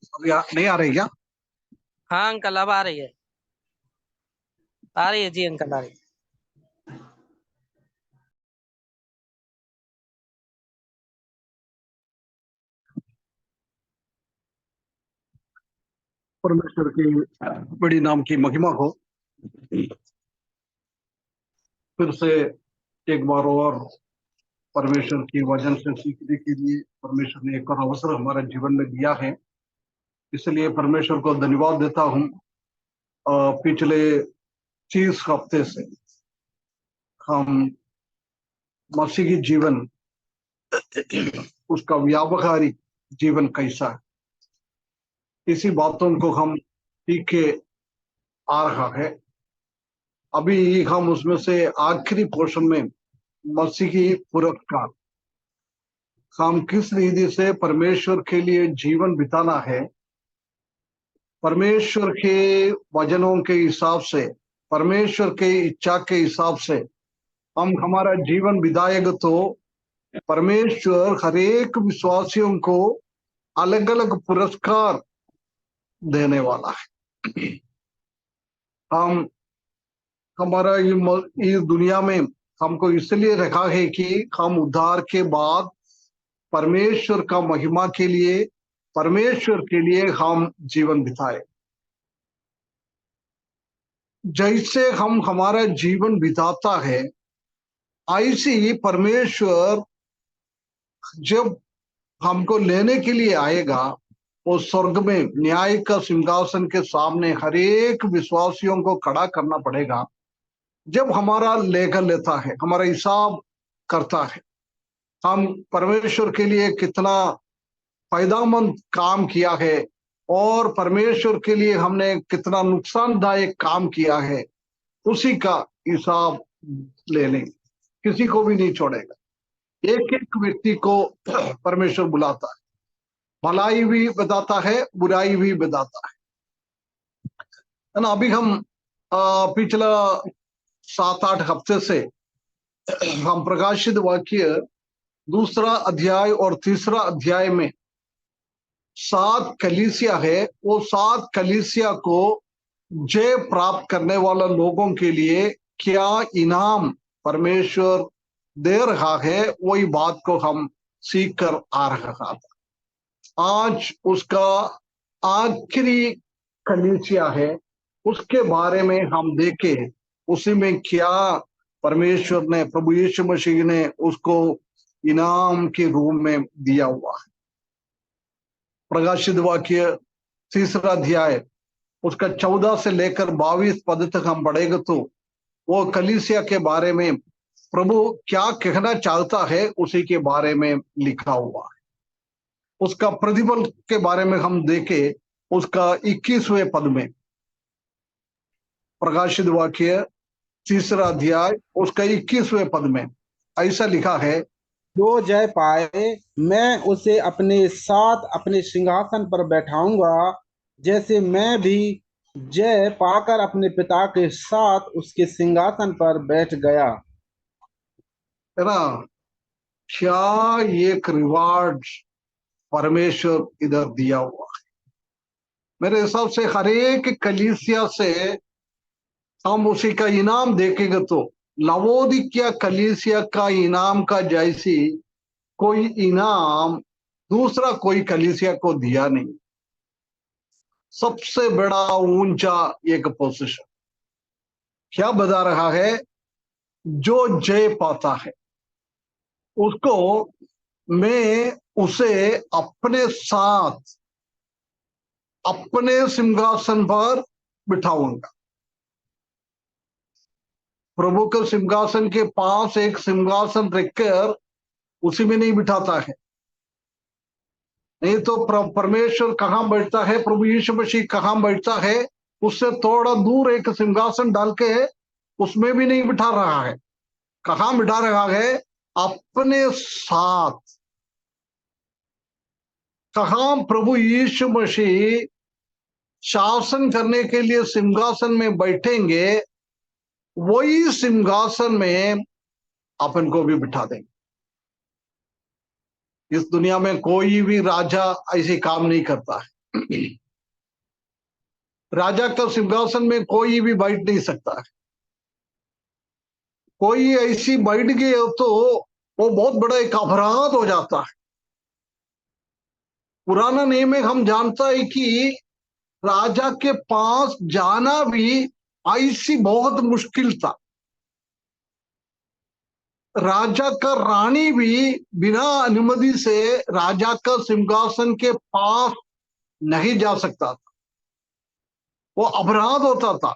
अभी नहीं आ रही क्या? हाँ अंकल, अब आ रही है। आ रही है जी अंकल, आ रही है। परमेश्वर की बड़ी नाम की महिमा हो। फिर से एक बार और परमेश्वर की वचन से सीखने के लिए परमेश्वर ने एक और अवसर हमारे जीवन में दिया है। इसलिए परमेश्वर को धन्यवाद देता हूँ। पिछले 30 हफ्ते से हम मसीही जीवन, उसका व्यावहारिक जीवन कैसा है, इसी बातों को हम सीखे आ रहा है। अभी हम उसमें से आखिरी पोर्शन में मसीही पुरस्कार, हम किस रीति से परमेश्वर के लिए जीवन बिताना है, परमेश्वर के वचनों के हिसाब से, परमेश्वर के इच्छा के हिसाब से हम हमारा जीवन बिताएगा तो परमेश्वर हर एक विश्वासियों को अलग अलग पुरस्कार देने वाला है। हम हमारा इस दुनिया में हमको इसलिए रखा है कि हम उद्धार के बाद परमेश्वर का महिमा के लिए, परमेश्वर के लिए हम जीवन बिताए। जैसे हम हमारा जीवन बिताता है, ऐसे ही परमेश्वर जब हमको लेने के लिए आएगा, वो स्वर्ग में न्याय का सिंहासन के सामने हर एक विश्वासियों को खड़ा करना पड़ेगा। जब हमारा लेखा लेता है, हमारा हिसाब करता है, हम परमेश्वर के लिए कितना फायदेमंद काम किया है और परमेश्वर के लिए हमने कितना नुकसानदायक काम किया है, उसी का हिसाब ले लेंगे। किसी को भी नहीं छोड़ेगा। एक एक व्यक्ति को परमेश्वर बुलाता है, भलाई भी बताता है, बुराई भी बताता है ना। अभी हम पिछला 7-8 हफ्ते से हम प्रकाशित वाक्य दूसरा अध्याय और तीसरा अध्याय में 7 कलीसिया है, वो 7 कलीसिया को जय प्राप्त करने वाला लोगों के लिए क्या इनाम परमेश्वर दे रहा है, वही बात को हम सीख कर आ रहा था। आज उसका आखिरी कलीसिया है, उसके बारे में हम देखे, उसी में क्या परमेश्वर ने, प्रभु यीशु मसीह ने उसको इनाम के रूप में दिया हुआ है। प्रकाशित वाक्य तीसरा अध्याय उसका 14 से लेकर 22 पद तक हम पढ़ेगा तो वो कलीसिया के बारे में प्रभु क्या कहना चाहता है, उसी के बारे में लिखा हुआ है। उसका प्रतिफल के बारे में हम देखे, उसका 21वें पद में, प्रकाशित वाक्य तीसरा अध्याय उसका 21वें पद में ऐसा लिखा है, जो जय पाए मैं उसे अपने साथ अपने सिंहासन पर बैठाऊंगा, जैसे मैं भी जय पाकर अपने पिता के साथ उसके सिंहासन पर बैठ गया। है ना। क्या एक रिवार्ड परमेश्वर इधर दिया हुआ है। मेरे हिसाब से हर एक कलीसिया से हम उसी का इनाम देखेंगे तो लवोदिकिया कलीसिया का इनाम का जैसी कोई इनाम दूसरा कोई कलीसिया को दिया नहीं। सबसे बड़ा ऊंचा एक पोजीशन क्या बता रहा है, जो जय पाता है उसको मैं उसे अपने साथ अपने सिंहासन पर बिठाऊंगा। प्रभु के सिंहासन के पास एक सिंहासन रखकर उसी में नहीं बिठाता है। नहीं तो परमेश्वर कहाँ बैठता है, प्रभु यीशु मसीह कहाँ बैठता है, उससे थोड़ा दूर एक सिंहासन डाल के उसमें भी नहीं बिठा रहा है। कहाँ बिठा रहा है, अपने साथ। कहाँ प्रभु यीशु मसीह शासन करने के लिए सिंहासन में बैठेंगे, वही सिंहासन में अपन को भी बिठा देंगे। इस दुनिया में कोई भी राजा ऐसे काम नहीं करता है। राजा का सिंहासन में कोई भी बैठ नहीं सकता है। कोई ऐसी बैठ गई हो तो वो बहुत बड़ा एक अपराध हो जाता है। पुराना नियम में हम जानता है कि राजा के पास जाना भी ऐसी बहुत मुश्किल था। राजा का रानी भी बिना अनुमति से राजा का सिंहासन के पास नहीं जा सकता था। वो अपराध होता था।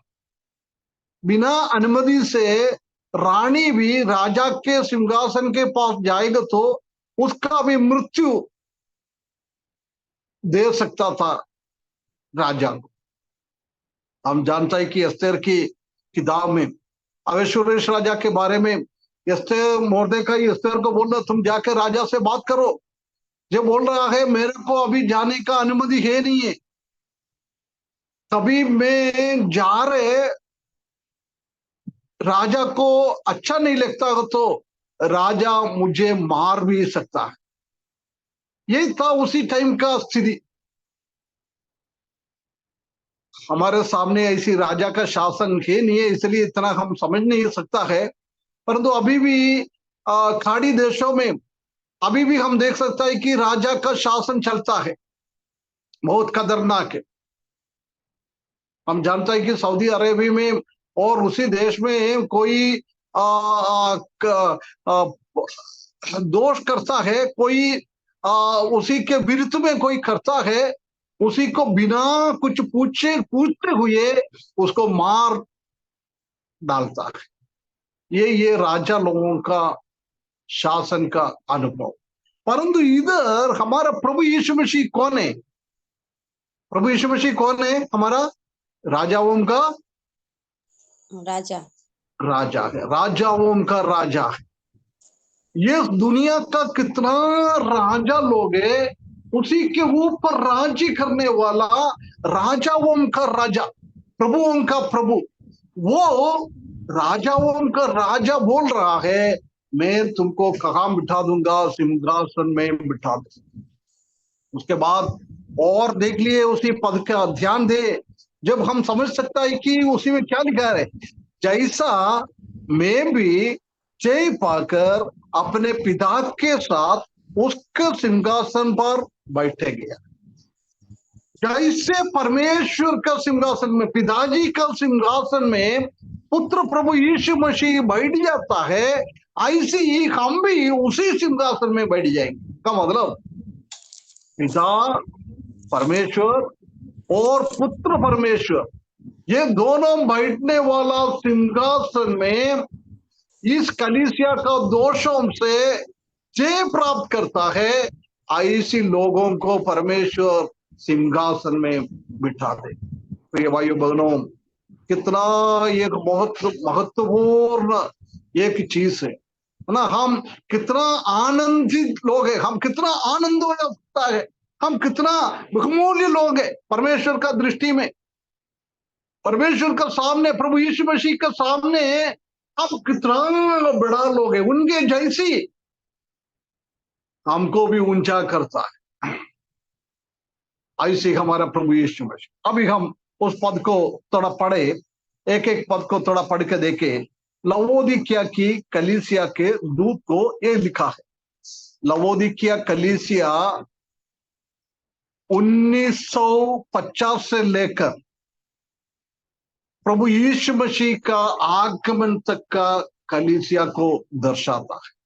बिना अनुमति से रानी भी राजा के सिंहासन के पास जाएगा तो उसका भी मृत्यु दे सकता था राजा को। हम जानता है कि एस्तेर की किताब में अहश्वेरोश राजा के बारे में एस्तेर मोर्देखाई एस्तेर को बोल रहा तुम जाकर राजा से बात करो। जो बोल रहा है मेरे को अभी जाने का अनुमति है नहीं है। तभी मैं जा रहे राजा को अच्छा नहीं लगता तो राजा मुझे मार भी सकता है। यही था उसी टाइम का स्थिति। हमारे सामने ऐसी राजा का शासन है नहीं है, इसलिए इतना हम समझ नहीं सकता है। परंतु अभी भी खाड़ी देशों में अभी भी हम देख सकता है कि राजा का शासन चलता है, बहुत खतरनाक है। हम जानते हैं कि सऊदी अरेबिया में और उसी देश में कोई दोष करता है, कोई उसी के विरुद्ध में कोई करता है, उसी को बिना कुछ पूछते हुए उसको मार डालता है। ये राजा लोगों का शासन का अनुभव। परंतु इधर हमारा प्रभु यीशु मसीह कौन है? प्रभु यीशु मसीह कौन है? हमारा राजाओं का राजा है, राजाओं का राजा है। ये दुनिया का कितना राजा लोग है, उसी के ऊपर राज्य करने वाला राजाओं का राजा, प्रभुओं का प्रभु, वो राजाओं का राजा बोल रहा है मैं तुमको कहाँ बिठा दूंगा? सिंहासन में बिठा दूंगा। उसके बाद और देख लिए उसी पद का ध्यान दे, जब हम समझ सकता है कि उसी में क्या लिखा है, जैसा मैं भी जय पाकर अपने पिता के साथ उसके सिंहासन पर बैठे गया। जैसे परमेश्वर का सिंहासन में, पिताजी का सिंहासन में पुत्र प्रभु यीशु मसीह बैठ जाता है, ऐसे ही हम भी उसी सिंहासन में बैठ जाएंगे। का मतलब पिता परमेश्वर और पुत्र परमेश्वर, ये दोनों बैठने वाला सिंहासन में इस कलीसिया का दोषों से जय प्राप्त करता है। ऐसी लोगों को परमेश्वर सिंहासन में बिठा दे। प्रिय भाइयों बहनों, कितना एक बहुत महत्वपूर्ण एक चीज है ना। हम कितना आनंदित लोग हैं, हम कितना आनंद हो जाता है, हम कितना बहुमूल्य लोग हैं परमेश्वर का दृष्टि में। परमेश्वर का सामने, प्रभु यीशु मसीह के सामने हम कितना बड़ा लोग हैं। उनके जैसी हमको भी ऊंचा करता है, ऐसे हमारा प्रभु यीशु मसीह। अभी हम उस पद को थोड़ा पढ़े, एक एक पद को थोड़ा पढ़ के देखे। लवोदिकिया की कलीसिया के दूत को ये लिखा है। लवोदिकिया कलीसिया 1950 से लेकर प्रभु यीशु मसीह का आगमन तक का कलीसिया को दर्शाता है।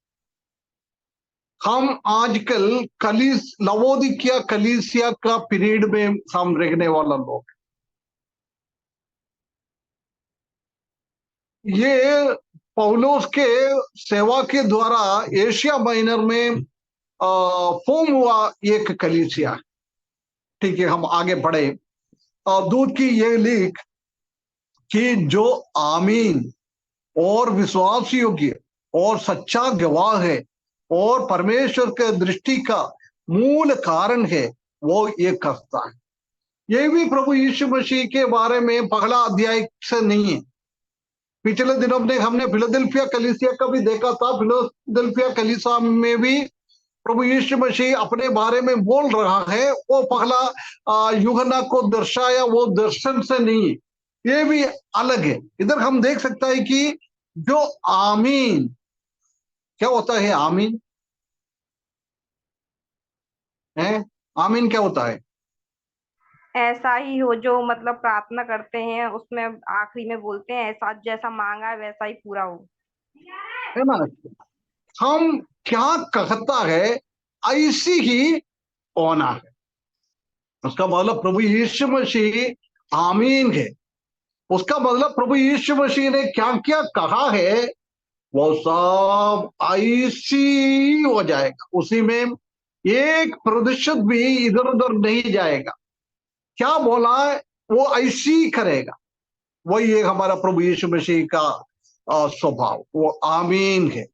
हम आजकल लवोदिकिया कलीसिया का पीरियड में हम रहने वाला लोग। ये पौलुस के सेवा के द्वारा एशिया माइनर में फॉर्म हुआ एक कलीसिया है। ठीक है, हम आगे बढ़े। दूत की ये लिख कि जो आमीन और विश्वास योग्य और सच्चा गवाह है और परमेश्वर के दृष्टि का मूल कारण है, वो ये कहता है। ये भी प्रभु यीशु मसीह के बारे में पहला अध्याय से नहीं है। पिछले दिनों में हमने फिलाडेल्फिया कलीसिया का भी देखा था। फिलाडेल्फिया कलीसिया में भी प्रभु यीशु मसीह अपने बारे में बोल रहा है, वो पहला यूहन्ना को दर्शाया वो दर्शन से नहीं, ये भी अलग है। इधर हम देख सकता है कि जो आमीन, क्या होता है आमीन? है आमीन क्या होता है? ऐसा ही हो, जो मतलब प्रार्थना करते हैं उसमें आखिरी में बोलते हैं ऐसा जैसा मांगा है वैसा ही पूरा हो। है ना? हम क्या कहता है ऐसी ही होना है, उसका मतलब प्रभु यीशु मसीह आमीन है। उसका मतलब प्रभु यीशु मसीह ने क्या क्या कहा है वो सब ऐसी हो जाएगा, उसी में 1% भी इधर उधर नहीं जाएगा। क्या बोला है वो ऐसी करेगा, वही है हमारा प्रभु यीशु मसीह का स्वभाव, वो आमीन है।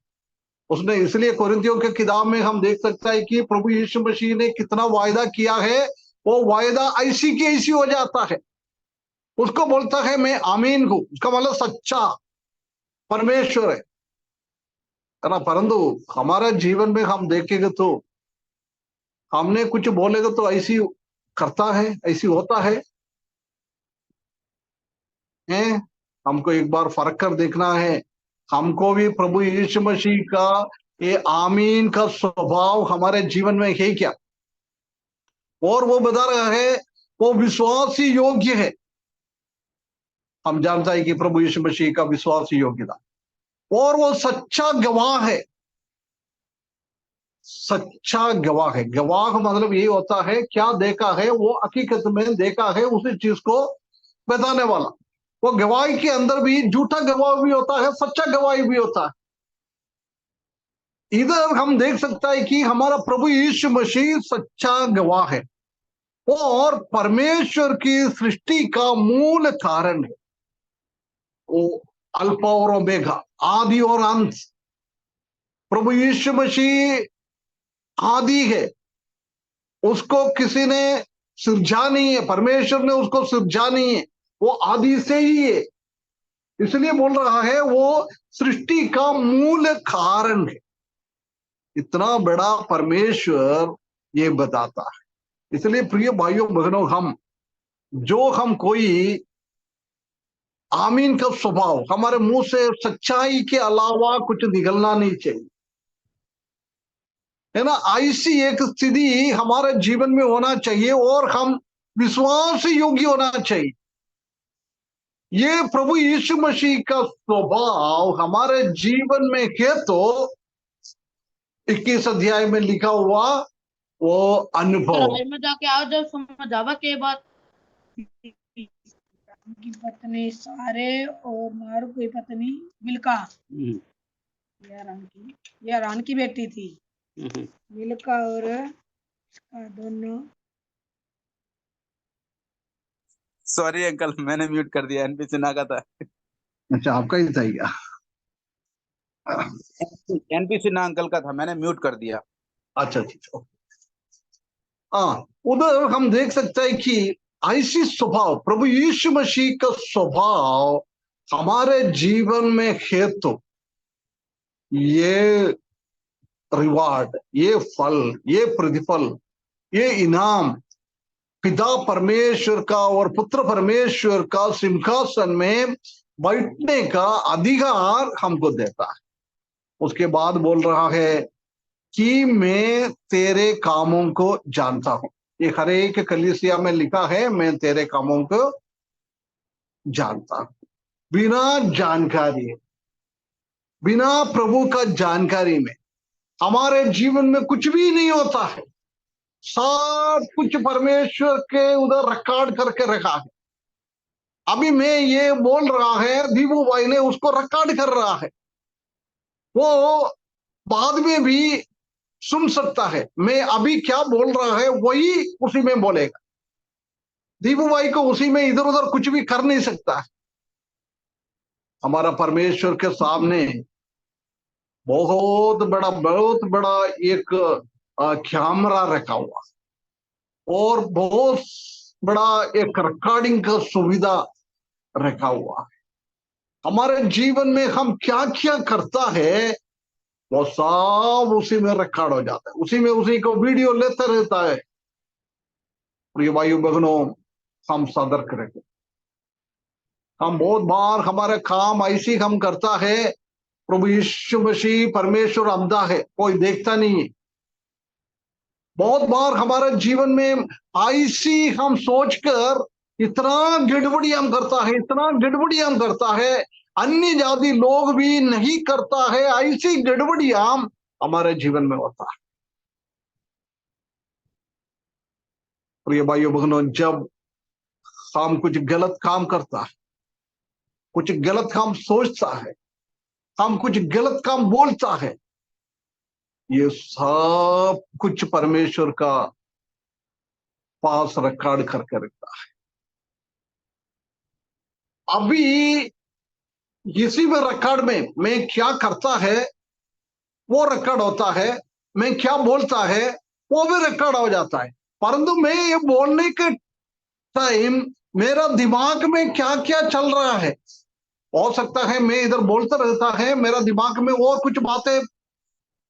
उसने इसलिए कोरिन्थियों के किताब में हम देख सकता है कि प्रभु यीशु मसीह ने कितना वायदा किया है, वो वायदा ऐसी की ऐसी हो जाता है। उसको बोलता है मैं आमीन हूं, उसका मतलब सच्चा परमेश्वर है ना। परंतु हमारा जीवन में हम देखेंगे तो हमने कुछ बोलेगा तो ऐसी करता है, ऐसी होता है, हैं? हमको एक बार फर्क कर देखना है। हमको भी प्रभु यीशु मसीह का ये आमीन का स्वभाव हमारे जीवन में है क्या? और वो बता रहा है वो विश्वासी योग्य है। हम जानता है कि प्रभु यीशु मसीह का विश्वासी योग्यता, और वो सच्चा गवाह है। सच्चा गवाह है, गवाह मतलब ये होता है क्या देखा है वो हकीकत में देखा है उसी चीज को बताने वाला। वो गवाही के अंदर भी झूठा गवाह भी होता है, सच्चा गवाही भी होता है। इधर हम देख सकता है कि हमारा प्रभु यीशु मसीह सच्चा गवाह है और परमेश्वर की सृष्टि का मूल कारण है। वो अल्फा और ओमेगा, आदि और अंत। प्रभु यीशु मसीह आदि है, उसको किसी ने सृजा नहीं है, परमेश्वर ने उसको सृजा नहीं है, वो आदि से ही है। इसलिए बोल रहा है वो सृष्टि का मूल कारण है। इतना बड़ा परमेश्वर ये बताता है। इसलिए प्रिय भाइयों बहनों, हम कोई आमीन का स्वभाव हमारे मुंह से सच्चाई के अलावा कुछ निकलना नहीं चाहिए, है ना। ऐसी एक स्थिति हमारे जीवन में होना चाहिए और हम विश्वास योग्य होना चाहिए। ये प्रभु यीशु मसीह का स्वभाव हमारे जीवन में है तो 21 अध्याय में लिखा हुआ वो अनुभव। में जाके आओ जब समझावा के बाद की पत्नी सारे और मारू की पत्नी मिल्का, यह रान की बेटी थी। मिल्का और दोनों। सॉरी अंकल, मैंने म्यूट कर दिया, एनपी सिन्हा का था। अच्छा, आपका ही था क्या? एनपी सिन्हा अंकल का था, मैंने म्यूट कर दिया। अच्छा अच्छा। हाँ, उधर हम देख सकते हैं कि ऐसी स्वभाव प्रभु यीशु मसीह का स्वभाव हमारे जीवन में है तो ये रिवार्ड, ये फल, ये प्रतिफल, ये इनाम पिता परमेश्वर का और पुत्र परमेश्वर का सिंहासन में बैठने का अधिकार हमको देता है। उसके बाद बोल रहा है कि मैं तेरे कामों को जानता हूं। ये हर एक कलीसिया में लिखा है, मैं तेरे कामों को जानता हूं। बिना जानकारी, बिना प्रभु का जानकारी में हमारे जीवन में कुछ भी नहीं होता है। सब कुछ परमेश्वर के उधर रिकॉर्ड करके रखा है। अभी मैं ये बोल रहा है, दीपू भाई ने उसको रिकॉर्ड कर रहा है, वो बाद में भी सुन सकता है। मैं अभी क्या बोल रहा है वही उसी में बोलेगा। दीपू भाई को उसी में इधर उधर कुछ भी कर नहीं सकता है। हमारा परमेश्वर के सामने बहुत बड़ा एक कैमरा रखा हुआ और बहुत बड़ा एक रिकॉर्डिंग का सुविधा रखा हुआ है। हमारे जीवन में हम क्या क्या करता है वो सब उसी में रिकॉर्ड हो जाता है, उसी में उसी को वीडियो लेते रहता है। प्रिय भाइयों बहनों, हम सदर करेंगे। हम बहुत बार हमारे काम ऐसी हम करता है, प्रभु यीशु मसीह परमेश्वर अंधा है, कोई देखता नहीं है। बहुत बार हमारे जीवन में ऐसी हम सोचकर इतना गड़बड़ी हम करता है, इतना गड़बड़ी हम करता है, अन्य जाति लोग भी नहीं करता है, ऐसी गड़बड़ी हम हमारे जीवन में होता है। प्रिय भाइयों बहनों, जब हम कुछ गलत काम करता है, कुछ गलत काम सोचता है, हम कुछ गलत काम बोलता है, ये सब कुछ परमेश्वर का पास रिकॉर्ड करके रखता है। अभी इसी में रिकॉर्ड में मैं क्या करता है वो रिकॉर्ड होता है, मैं क्या बोलता है वो भी रिकॉर्ड हो जाता है। परंतु मैं ये बोलने के टाइम मेरा दिमाग में क्या क्या चल रहा है, हो सकता है मैं इधर बोलता रहता है, मेरा दिमाग में और कुछ बातें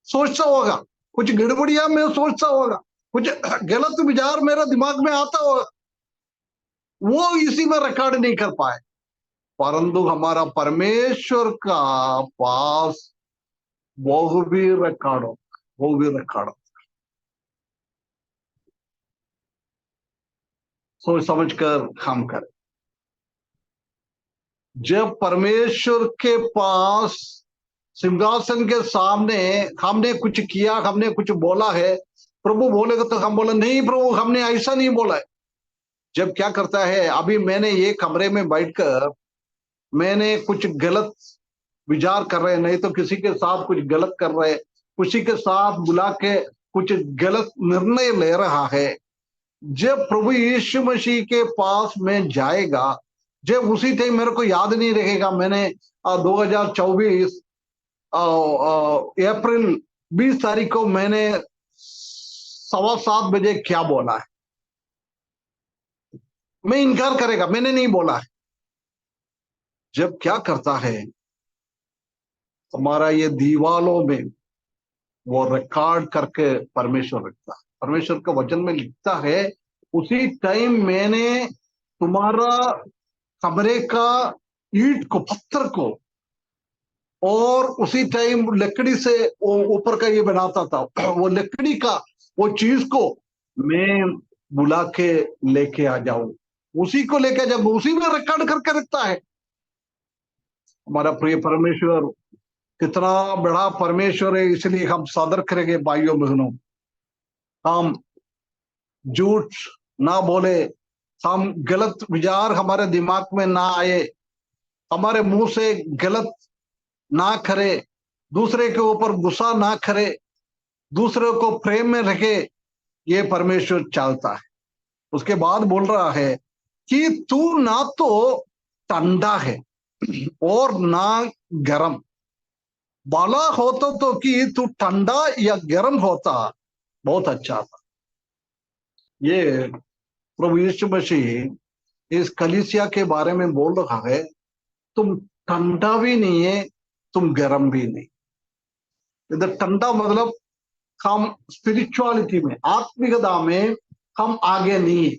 सोचता होगा, कुछ गड़बड़ियां मैं सोचता होगा, कुछ गलत विचार मेरा दिमाग में आता होगा, वो इसी में रिकॉर्ड नहीं कर पाए। परंतु हमारा परमेश्वर का पास वो भी रिकॉर्ड हो, वो भी रिकॉर्ड हो। सोच समझकर हम करें। जब परमेश्वर के पास सिंहासन के सामने हमने कुछ किया, हमने कुछ बोला है, प्रभु बोलेगा तो हम बोले नहीं प्रभु हमने ऐसा नहीं बोला है। जब क्या करता है, अभी मैंने ये कमरे में बैठकर मैंने कुछ गलत विचार कर रहे, नहीं तो किसी के साथ कुछ गलत कर रहे, किसी के साथ बुला के कुछ गलत निर्णय ले रहा है, जब प्रभु यीशु मसीह के पास में जाएगा, जब उसी टाइम मेरे को याद नहीं रहेगा मैंने 2024 अप्रैल 20 तारीख को मैंने 7:15 बजे क्या बोला है, मैं इनकार करेगा मैंने नहीं बोला है। जब क्या करता है, हमारा ये दीवालों में वो रिकॉर्ड करके परमेश्वर रखता है। परमेश्वर का वचन में लिखता है, उसी टाइम मैंने तुम्हारा कमरे का ईंट को, पत्थर को, और उसी टाइम लकड़ी से वो ऊपर का ये बनाता था, वो लकड़ी का वो चीज को मैं बुला के लेके आ जाऊं, उसी को लेके जब उसी में रिकॉर्ड करके रखता है। हमारा प्रिय परमेश्वर कितना बड़ा परमेश्वर है, इसलिए हम सदर करेंगे भाइयों बहनों, हम झूठ ना बोले, हम गलत विचार हमारे दिमाग में ना आए, हमारे मुंह से गलत ना करे, दूसरे के ऊपर गुस्सा ना करे, दूसरे को प्रेम में रखे, ये परमेश्वर चाहता है। उसके बाद बोल रहा है कि तू ना तो ठंडा है और ना गर्म, बाला होता तो कि तू ठंडा या गर्म होता बहुत अच्छा था। ये प्रभु यीशु मसीह इस कलीसिया के बारे में बोल रहा है, तुम ठंडा भी नहीं है, तुम गर्म भी नहीं। इधर ठंडा मतलब हम स्पिरिचुअलिटी में, आत्मिकता में हम आगे नहीं है,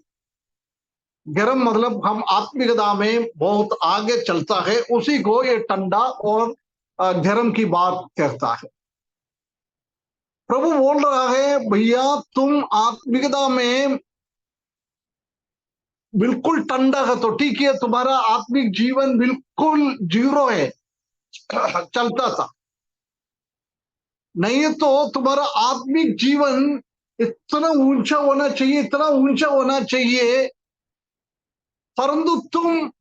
गर्म मतलब हम आत्मिकता में बहुत आगे चलता है, उसी को ये ठंडा और गर्म की बात कहता है। प्रभु बोल रहा है भैया तुम आत्मिकता में बिल्कुल ठंडा है तो ठीक है, तुम्हारा आत्मिक जीवन बिल्कुल जीरो है, चलता था, नहीं तो तुम्हारा आत्मिक जीवन इतना ऊंचा होना चाहिए, इतना ऊंचा होना चाहिए, परंतु तुम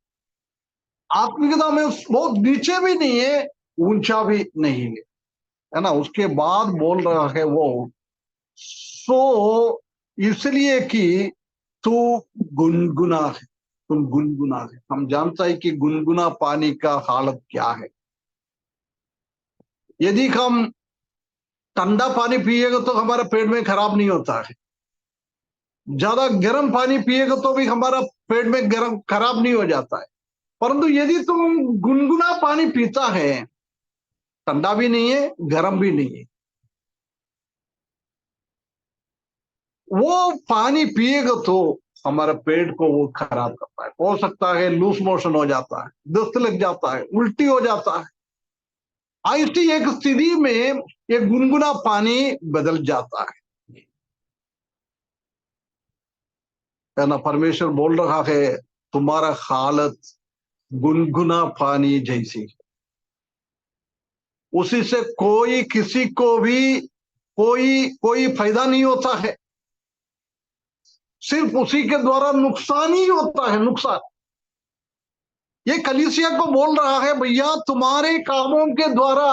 आत्मिकता में बहुत नीचे भी नहीं है, ऊंचा भी नहीं है ना। उसके बाद बोल रहा है वो सो इसलिए कि तू गुनगुना है, तुम गुनगुना है। हम जानता है कि गुनगुना पानी का हालत क्या है। यदि हम ठंडा पानी पिएगा तो हमारा पेट में खराब नहीं होता है, ज्यादा गर्म पानी पिएगा तो भी हमारा पेट में गर्म खराब नहीं हो जाता है। परंतु यदि तुम गुनगुना पानी पीता है, ठंडा भी नहीं है, गर्म भी नहीं है। वो पानी पिएगा तो हमारे पेट को वो खराब करता है, हो सकता है लूज मोशन हो जाता है, दस्त लग जाता है, उल्टी हो जाता है। ऐसी एक स्थिति में ये गुनगुना पानी बदल जाता है ना। परमेश्वर बोल रहा है तुम्हारा हालत गुनगुना पानी जैसी। उसी से कोई किसी को भी कोई कोई फायदा नहीं होता है, सिर्फ उसी के द्वारा नुकसान ही होता है, नुकसान। ये कलीसिया को बोल रहा है भैया तुम्हारे कामों के द्वारा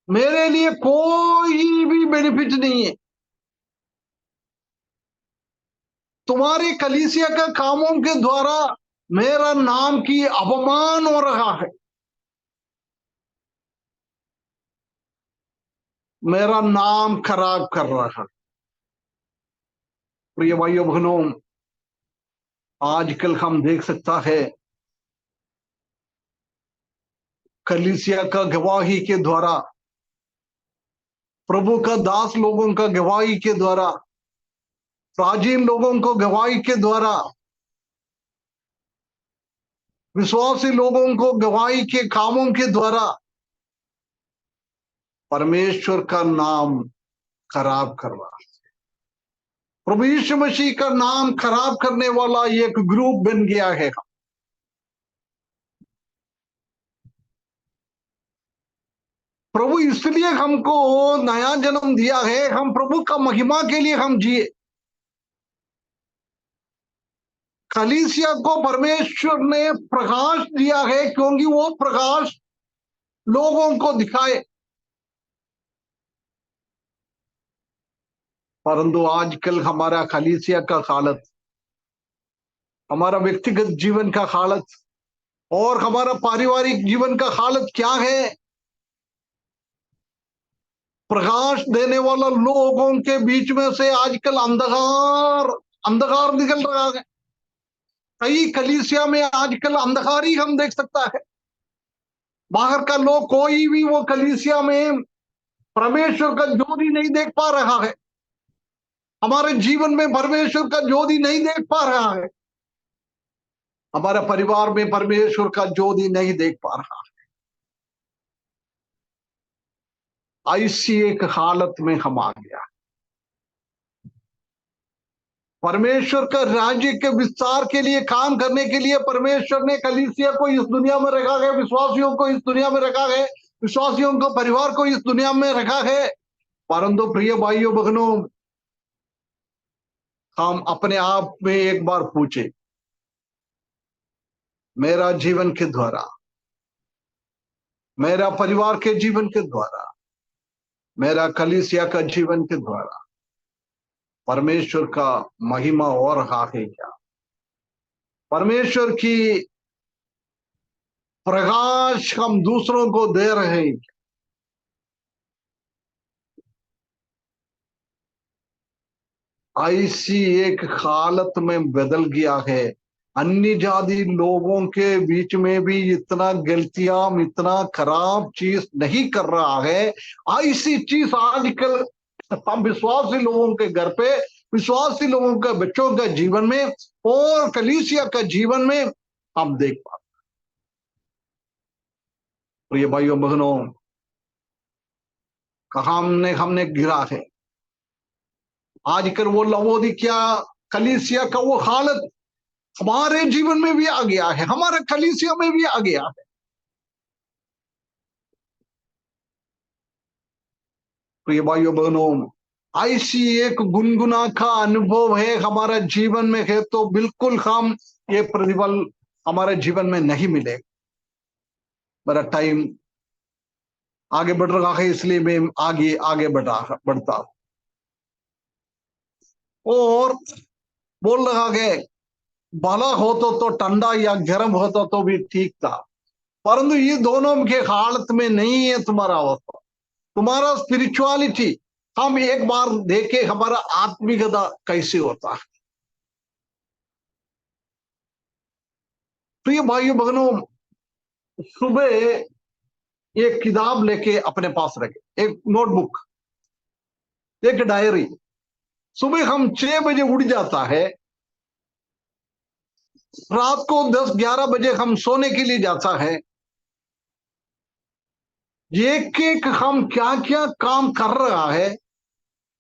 मेरे लिए कोई भी बेनिफिट नहीं है। तुम्हारे कलीसिया के कामों के द्वारा मेरा नाम की अपमान हो रहा है, मेरा नाम खराब कर रहा है। प्रिय भाइयों बहनों, आजकल हम देख सकता है कलीसिया का गवाही के द्वारा, प्रभु का दास लोगों का गवाही के द्वारा, प्राचीन लोगों को गवाही के द्वारा, विश्वासी लोगों को गवाही के कामों के द्वारा परमेश्वर का नाम खराब कर रहा है। प्रभु यीशु मसीह का नाम खराब करने वाला एक ग्रुप बन गया है। प्रभु इसलिए हमको नया जन्म दिया है, हम प्रभु का महिमा के लिए हम जिए। कलीसिया को परमेश्वर ने प्रकाश दिया है क्योंकि वो प्रकाश लोगों को दिखाए। परंतु आजकल हमारा कलीसिया का हालत, हमारा व्यक्तिगत जीवन का हालत और हमारा पारिवारिक जीवन का हालत क्या है? प्रकाश देने वाला लोगों के बीच में से आजकल अंधकार अंधकार निकल रहा है। कई कलीसिया में आजकल अंधकार ही हम देख सकता है। बाहर का लोग कोई भी वो कलीसिया में परमेश्वर का ज्योति नहीं देख पा रहा है, हमारे जीवन में परमेश्वर का ज्योति नहीं देख पा रहा है, हमारे परिवार में परमेश्वर का ज्योति नहीं देख पा रहा है। ऐसी एक हालत में हम आ गया। परमेश्वर का राज्य के विस्तार के लिए काम करने के लिए परमेश्वर ने कलीसिया को इस दुनिया में रखा है, विश्वासियों को इस दुनिया में रखा है, विश्वासियों को परिवार को इस दुनिया में रखा है। परंतु प्रिय भाइयों बहनों, हम अपने आप में एक बार पूछे, मेरा जीवन के द्वारा, मेरा परिवार के जीवन के द्वारा, मेरा कलीसिया का जीवन के द्वारा परमेश्वर का महिमा हो रहा है क्या? परमेश्वर की प्रकाश हम दूसरों को दे रहे हैं क्या? ऐसी एक हालत में बदल गया है। अन्य जाति लोगों के बीच में भी इतना गलतियां, इतना खराब चीज नहीं कर रहा है। ऐसी चीज आजकल हम विश्वासी लोगों के घर पे, विश्वासी लोगों के बच्चों के जीवन में और कलीसिया का जीवन में हम देख पाते। प्रिय भाइयों बहनों, कहा हमने गिरा है। आजकल वो लवोदिकिया कलीसिया का वो हालत हमारे जीवन में भी आ गया है, हमारे कलीसिया में भी आ गया है। प्रिय भाइयों बहनों, ऐसी एक गुनगुना का अनुभव है हमारा जीवन में है तो बिल्कुल हम ये प्रतिफल हमारे जीवन में नहीं मिलेगा। मेरा टाइम आगे बढ़ रहा है इसलिए मैं आगे आगे बढ़ता हूं और बोल रहा है भला हो तो ठंडा या गर्म होता तो भी ठीक था, परंतु ये दोनों के हालत में नहीं है तुम्हारा अवस्था, तुम्हारा स्पिरिचुअलिटी। हम एक बार देखे हमारा आत्मिकता कैसे होता है। प्रिय भाइयों बहनों, सुबह एक किताब लेके अपने पास रखे, एक नोटबुक, एक डायरी। सुबह हम 6 बजे उठ जाता है, रात को 10-11 बजे हम सोने के लिए जाता है। एक एक हम क्या क्या काम कर रहा है,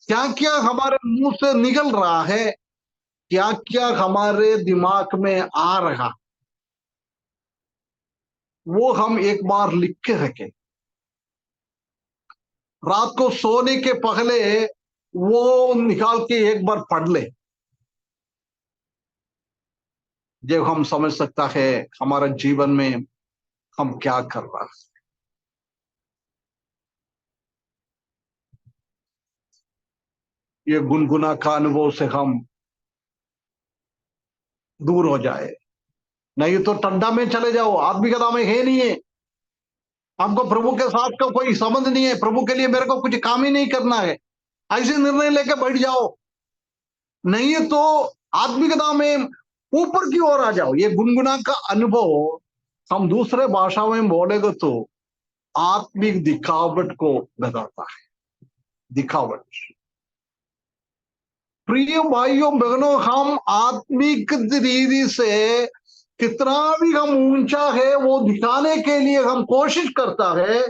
क्या क्या हमारे मुंह से निकल रहा है, क्या क्या हमारे दिमाग में आ रहा, वो हम एक बार लिख के रखें। रात को सोने के पहले वो निकाल के एक बार पढ़ ले, जब हम समझ सकता है हमारा जीवन में हम क्या कर रहा है। ये गुनगुना का अनुभव से हम दूर हो जाए। नहीं तो टंडा में चले जाओ, आत्मिकता में है नहीं है, हमको प्रभु के साथ का कोई संबंध नहीं है, प्रभु के लिए मेरे को कुछ काम ही नहीं करना है, ऐसे निर्णय लेके बैठ जाओ। नहीं है तो आत्मिकता में ऊपर की ओर आ जाओ। ये गुनगुना का अनुभव हम दूसरे भाषा में बोलेगा तो आत्मिक दिखावट को बताता है, दिखावट। प्रिय भाइयों बहनों, हम आत्मिक रीति से कितना भी हम ऊंचा है वो दिखाने के लिए हम कोशिश करता है,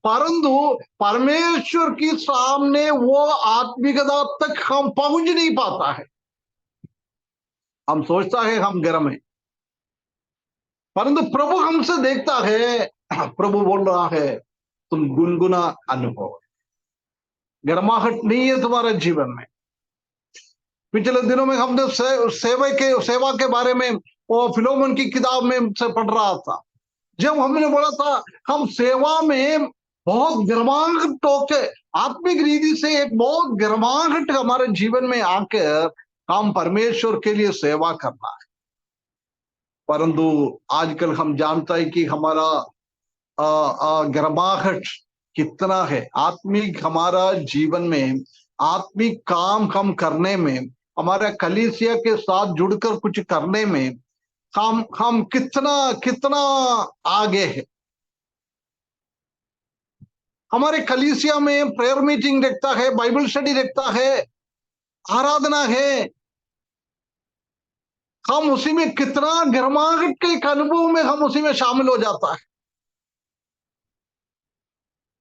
परंतु परमेश्वर की सामने वो आत्मिकता तक हम पहुंच नहीं पाता है। हम सोचता है हम गर्म है, परंतु प्रभु हमसे देखता है, प्रभु बोल रहा है तुम गुनगुना अनुभव, गर्माहट नहीं है तुम्हारे जीवन में। पिछले दिनों में हमने सेवा के बारे में वो फिलोमन की किताब में से पढ़ रहा था। जब हमने बोला था हम सेवा में बहुत गर्माहट होके, आत्मिक रीति से एक बहुत गर्माहट हमारे जीवन में आकर हम परमेश्वर के लिए सेवा करना है। परंतु आजकल हम जानता है कि हमारा गर्माहट कितना है आत्मिक, हमारा जीवन में आत्मिक काम हम करने में, हमारा कलीसिया के साथ जुड़कर कुछ करने में हम कितना कितना आगे है। हमारे कलीसिया में प्रेयर मीटिंग रखता है, बाइबल स्टडी रखता है, आराधना है, हम उसी में कितना गर्माहट के एक अनुभव में हम उसी में शामिल हो जाता है।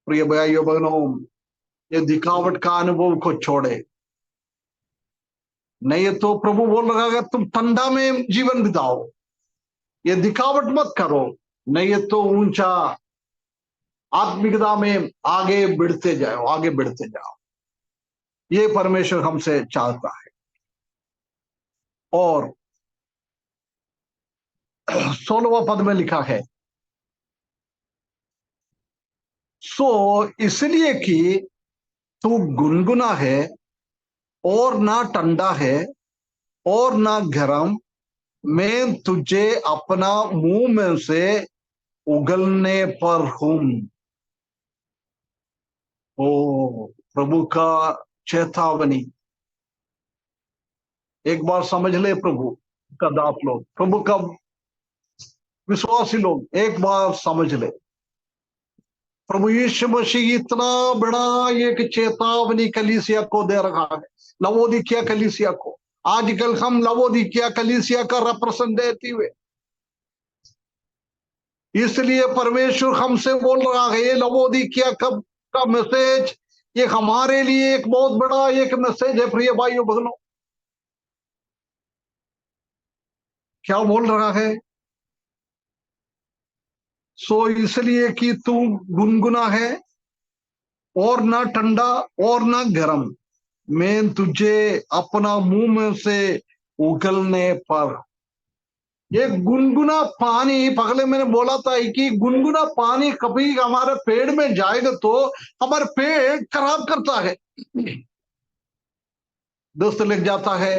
प्रिय भाइयों बहनों, ये दिखावट का अनुभव को छोड़े, नहीं तो प्रभु बोल रहा है तुम ठंडा में जीवन बिताओ, ये दिखावट मत करो, नहीं तो ऊंचा आत्मिकता में आगे बढ़ते जाओ, आगे बढ़ते जाओ। ये परमेश्वर हमसे चाहता है। और 16वां पद में लिखा है, सो इसलिए कि तू गुनगुना है और ना ठंडा है और ना गर्म, मैं तुझे अपना मुंह में से उगलने पर हूं। ओ प्रभु का चेतावनी, एक बार समझ ले प्रभु का दास लोग, प्रभु का विश्वासी लोग, एक बार समझ ले प्रभु यीशु मसीह इतना बड़ा एक चेतावनी कलीसिया को दे रहा है, लवोदिकिया कलीसिया को। आजकल हम लवोदिकिया कलीसिया का रिप्रेजेंटेटिव है, इसलिए परमेश्वर हमसे बोल रहा है ये लवोदिकिया का मैसेज, ये हमारे लिए एक बहुत बड़ा एक मैसेज है। प्रिय भाइयों बहनों, क्या बोल रहा है? सो इसलिए कि तू गुनगुना है और ना ठंडा और ना गर्म, मैं तुझे अपना मुंह में से उगलने पर। ये गुनगुना पानी, पहले मैंने बोला था कि गुनगुना पानी कभी हमारे पेड़ में जाएगा तो हमारे पेड़ खराब करता है, दस्त लग जाता है,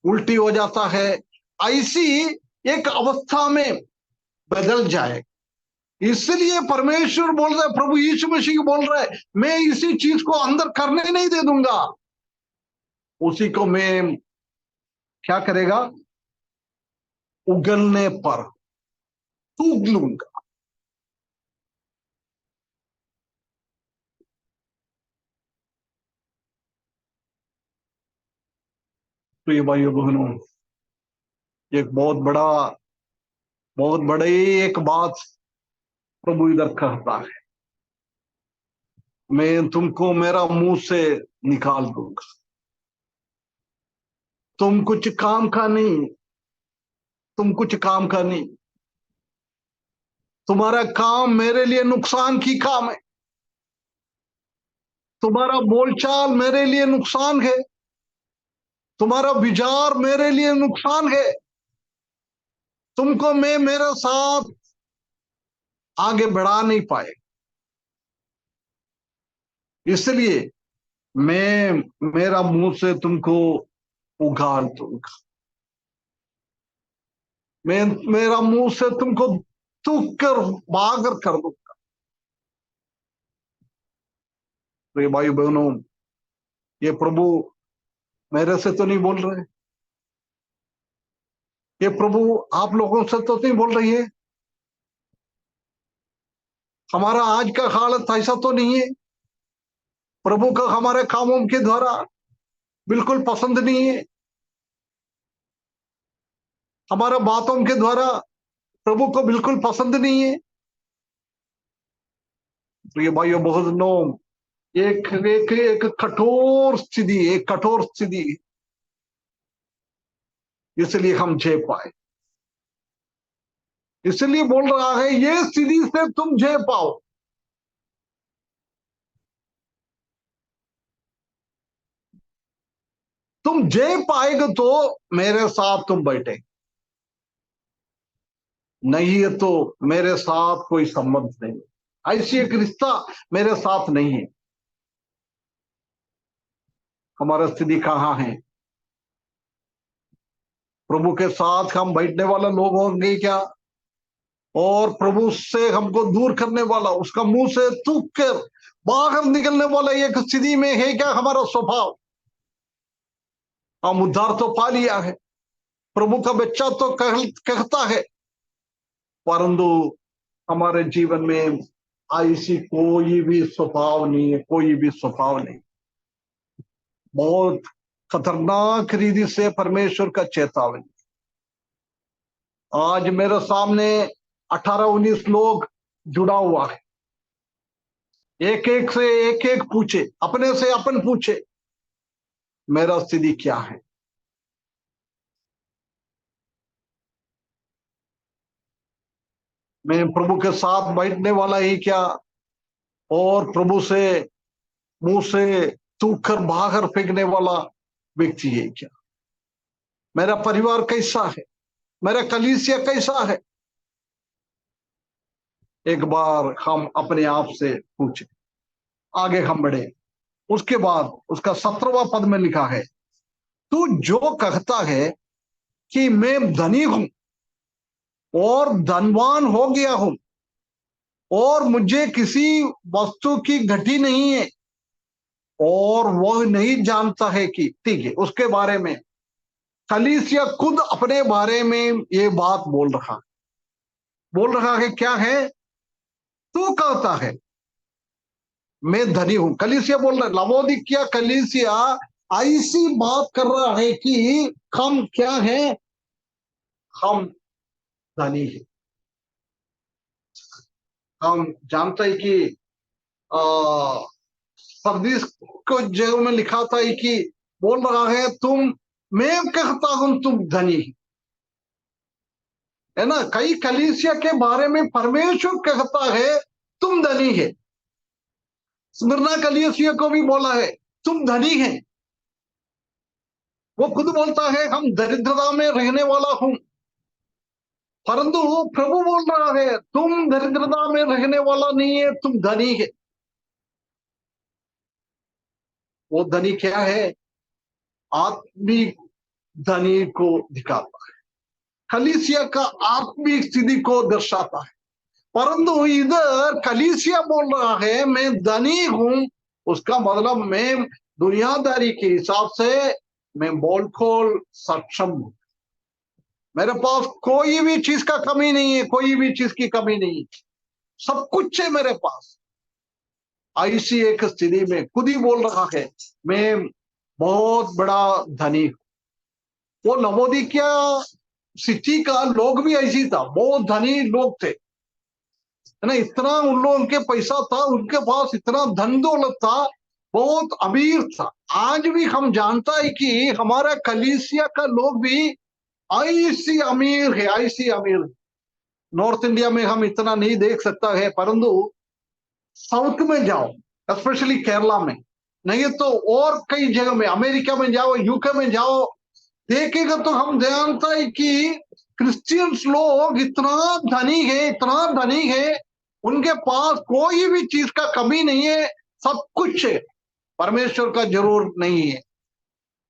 उल्टी हो जाता है, ऐसी एक अवस्था में बदल जाए। इसलिए परमेश्वर बोल रहा है, प्रभु यीशु मसीह बोल रहा है, मैं इसी चीज को अंदर करने नहीं दे दूंगा, उसी को मैं क्या करेगा, उगलने पर उग लूंगा। प्रिय भाइयों बहनों, एक बहुत बड़ी एक बात प्रभु इधर कहता है, मैं तुमको मेरा मुंह से निकाल दूंगा। तुम कुछ काम का नहीं, तुम कुछ काम का नहीं, तुम्हारा काम मेरे लिए नुकसान की काम है, तुम्हारा बोलचाल मेरे लिए नुकसान है, तुम्हारा विचार मेरे लिए नुकसान है, तुमको मैं मेरे साथ आगे बढ़ा नहीं पाए, इसलिए मैं मेरा मुंह से तुमको उगाड़ दूंगा, मैं मेरा मुंह से तुमको थूक कर बागर कर दूंगा। तो ये भाई बहनों, ये प्रभु मेरे से तो नहीं बोल रहे, ये प्रभु आप लोगों से तो नहीं बोल रही है। हमारा आज का हालत ऐसा तो नहीं है, प्रभु का हमारे कामों के द्वारा बिल्कुल पसंद नहीं है, हमारा बातों के द्वारा प्रभु को बिल्कुल पसंद नहीं है। तो ये भाइयों बहनों, एक एक एक कठोर स्थिति, एक कठोर स्थिति, इसलिए हम झेल पाए, इसलिए बोल रहा है ये स्थिति से तुम झेल पाओ। तुम झेल पाएगे तो मेरे साथ तुम बैठे, नहीं है तो मेरे साथ कोई संबंध नहीं, ऐसी एक रिश्ता मेरे साथ नहीं है। हमारा स्थिति कहाँ है? प्रभु के साथ हम बैठने वाला लोग होंगे क्या? और प्रभु से हमको दूर करने वाला, उसका मुंह से थूक कर बाहर निकलने वाला एक स्थिति में है क्या हमारा स्वभाव? हम उद्धार तो पा लिया है, प्रभु का बच्चा तो कहता है, परंतु हमारे जीवन में ऐसी कोई भी स्वभाव नहीं है, कोई भी स्वभाव नहीं। बहुत खतरनाक रीति से परमेश्वर का चेतावनी। आज मेरे सामने 18-19 लोग जुड़ा हुआ है, एक एक से एक एक पूछे, अपने से अपन पूछे मेरा स्थिति क्या है। मैं प्रभु के साथ बैठने वाला ही क्या, और प्रभु से मुंह से थूक कर बाहर फेंकने वाला व्यक्ति है क्या? मेरा परिवार कैसा है, मेरा कलीसिया कैसा है? एक बार हम अपने आप से पूछे, आगे हम बढ़े। उसके बाद उसका 17वां पद में लिखा है, तू जो कहता है कि मैं धनी हूं और धनवान हो गया हूं और मुझे किसी वस्तु की घटी नहीं है, और वह नहीं जानता है कि, ठीक है, उसके बारे में कलीसिया खुद अपने बारे में ये बात बोल रहा है क्या है? तू कहता है मैं धनी हूं, कलीसिया बोल रहा है, लवोदिकिया कलीसिया ऐसी बात कर रहा है कि हम क्या है, हम धनी है। हम जानते हैं कि सरदीस को जो में लिखा था कि बोल रहा है, मैं कहता हूं तुम धनी है ना। कई कलीसिया के बारे में परमेश्वर कहता है तुम धनी है। स्मिरना कलीसिया को भी बोला है तुम धनी है। वो खुद बोलता है हम दरिद्रता में रहने वाला हूं, परंतु प्रभु बोल रहा है तुम दरिद्रता में रहने वाला नहीं है, तुम धनी है। वो धनी क्या है? आत्मिक धनी को दिखाता है, कलीसिया का आत्मिक स्थिति को दर्शाता है। परंतु इधर कलीसिया बोल रहा है मैं धनी हूं, उसका मतलब मैं दुनियादारी के हिसाब से मैं बोल खोल सक्षम हूं, मेरे पास कोई भी चीज का कमी नहीं है, कोई भी चीज की कमी नहीं है, सब कुछ है मेरे पास। ऐसी एक स्थिति में खुद ही बोल रहा है मैं बहुत बड़ा धनी हूं। वो नवोदिया सिटी का लोग भी ऐसी था, बहुत धनी लोग थे, है ना। इतना उन लोगों के पैसा था, उनके पास इतना धन दौलत था, बहुत अमीर था। आज भी हम जानता है कि हमारा कलीसिया का लोग भी ऐसी अमीर है, ऐसी अमीर है। नॉर्थ इंडिया में हम इतना नहीं देख सकता है, परंतु साउथ में जाओ, स्पेशली केरला में, नहीं तो और कई जगह में, अमेरिका में जाओ, यूके में जाओ, देखेगा तो हम जानता है कि क्रिश्चियंस लोग इतना धनी है, इतना धनी है, उनके पास कोई भी चीज का कमी नहीं है, सब कुछ है, परमेश्वर का जरूर नहीं है।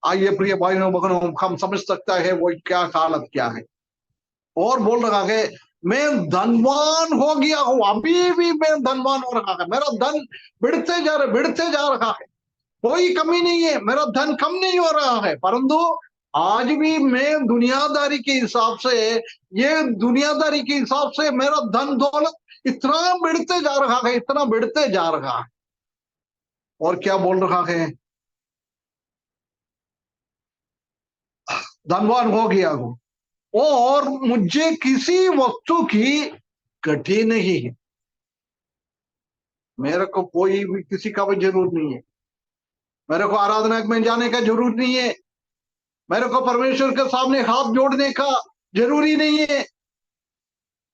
आइए प्रिय भाइयों बहनों, हम समझ सकता है वो क्या हालत क्या है। और बोल रहा है मैं धनवान हो गया हूं, अभी भी मैं धनवान हो रहा है, मेरा धन बढ़ते जा रहा है, कोई कमी नहीं है, मेरा धन कम नहीं हो रहा है, परंतु आज भी मैं दुनियादारी के हिसाब से, ये दुनियादारी के हिसाब से मेरा धन दौलत इतना बढ़ते जा रहा है, इतना बढ़ते जा रहा है। और क्या बोल रहा है, धनवान हो गया हूं और मुझे किसी वस्तु की घटी नहीं है, मेरे को कोई भी किसी का भी जरूरत नहीं है, मेरे को आराधना में जाने का जरूरत नहीं है, मेरे को परमेश्वर के सामने हाथ जोड़ने का जरूरी नहीं है,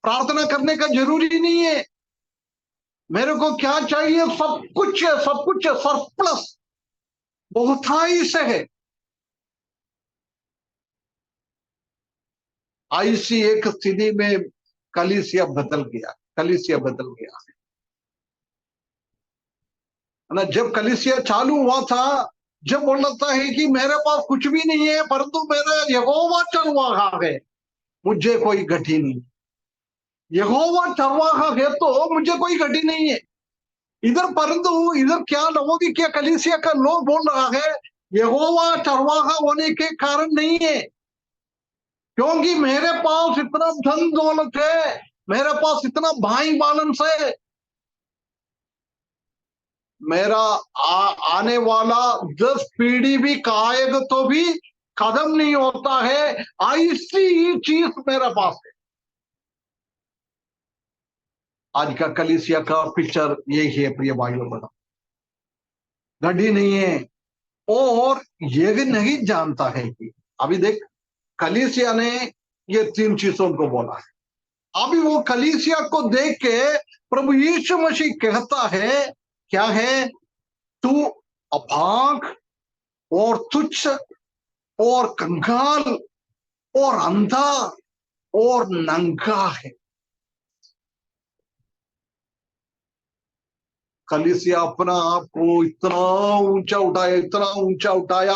प्रार्थना करने का जरूरी नहीं है, मेरे को क्या चाहिए, सब कुछ है, सब कुछ है, सरप्लस बहुताई से है। ऐसी एक स्थिति में कलीसिया बदल गया, कलीसिया बदल गया है ना। जब कलीसिया चालू हुआ था, जब बोल रहा है कि मेरे पास कुछ भी नहीं है, परंतु मेरा यहोवा चरवाहा है, मुझे कोई घटी नहीं, यहोवा चरवाहा है तो मुझे कोई घटी नहीं है। इधर परंतु इधर क्या नवोदिया कलीसिया का लोग बोल रहा है, यहोवा चरवाहा होने के कारण नहीं है, क्योंकि मेरे पास इतना धन दौलत है, मेरे पास इतना भाई बैलेंस है, मेरा आने वाला 10 पीढ़ी भी खाएगा तो भी खत्म नहीं होता है, ऐसी चीज मेरे पास है। आज का कलीसिया का पिक्चर यही है प्रिय भाइयों बहनों, घड़ी नहीं है। और ये भी नहीं जानता है कि अभी देख, कलीसिया ने ये 3 चीजों को बोला है। अभी वो कलीसिया को देख के प्रभु यीशु मसीह कहता है, क्या है, तू अभाग और तुच्छ और कंगाल और अंधा और नंगा है। कलीसिया अपना आप को इतना ऊंचा उठाया, इतना ऊंचा उठाया,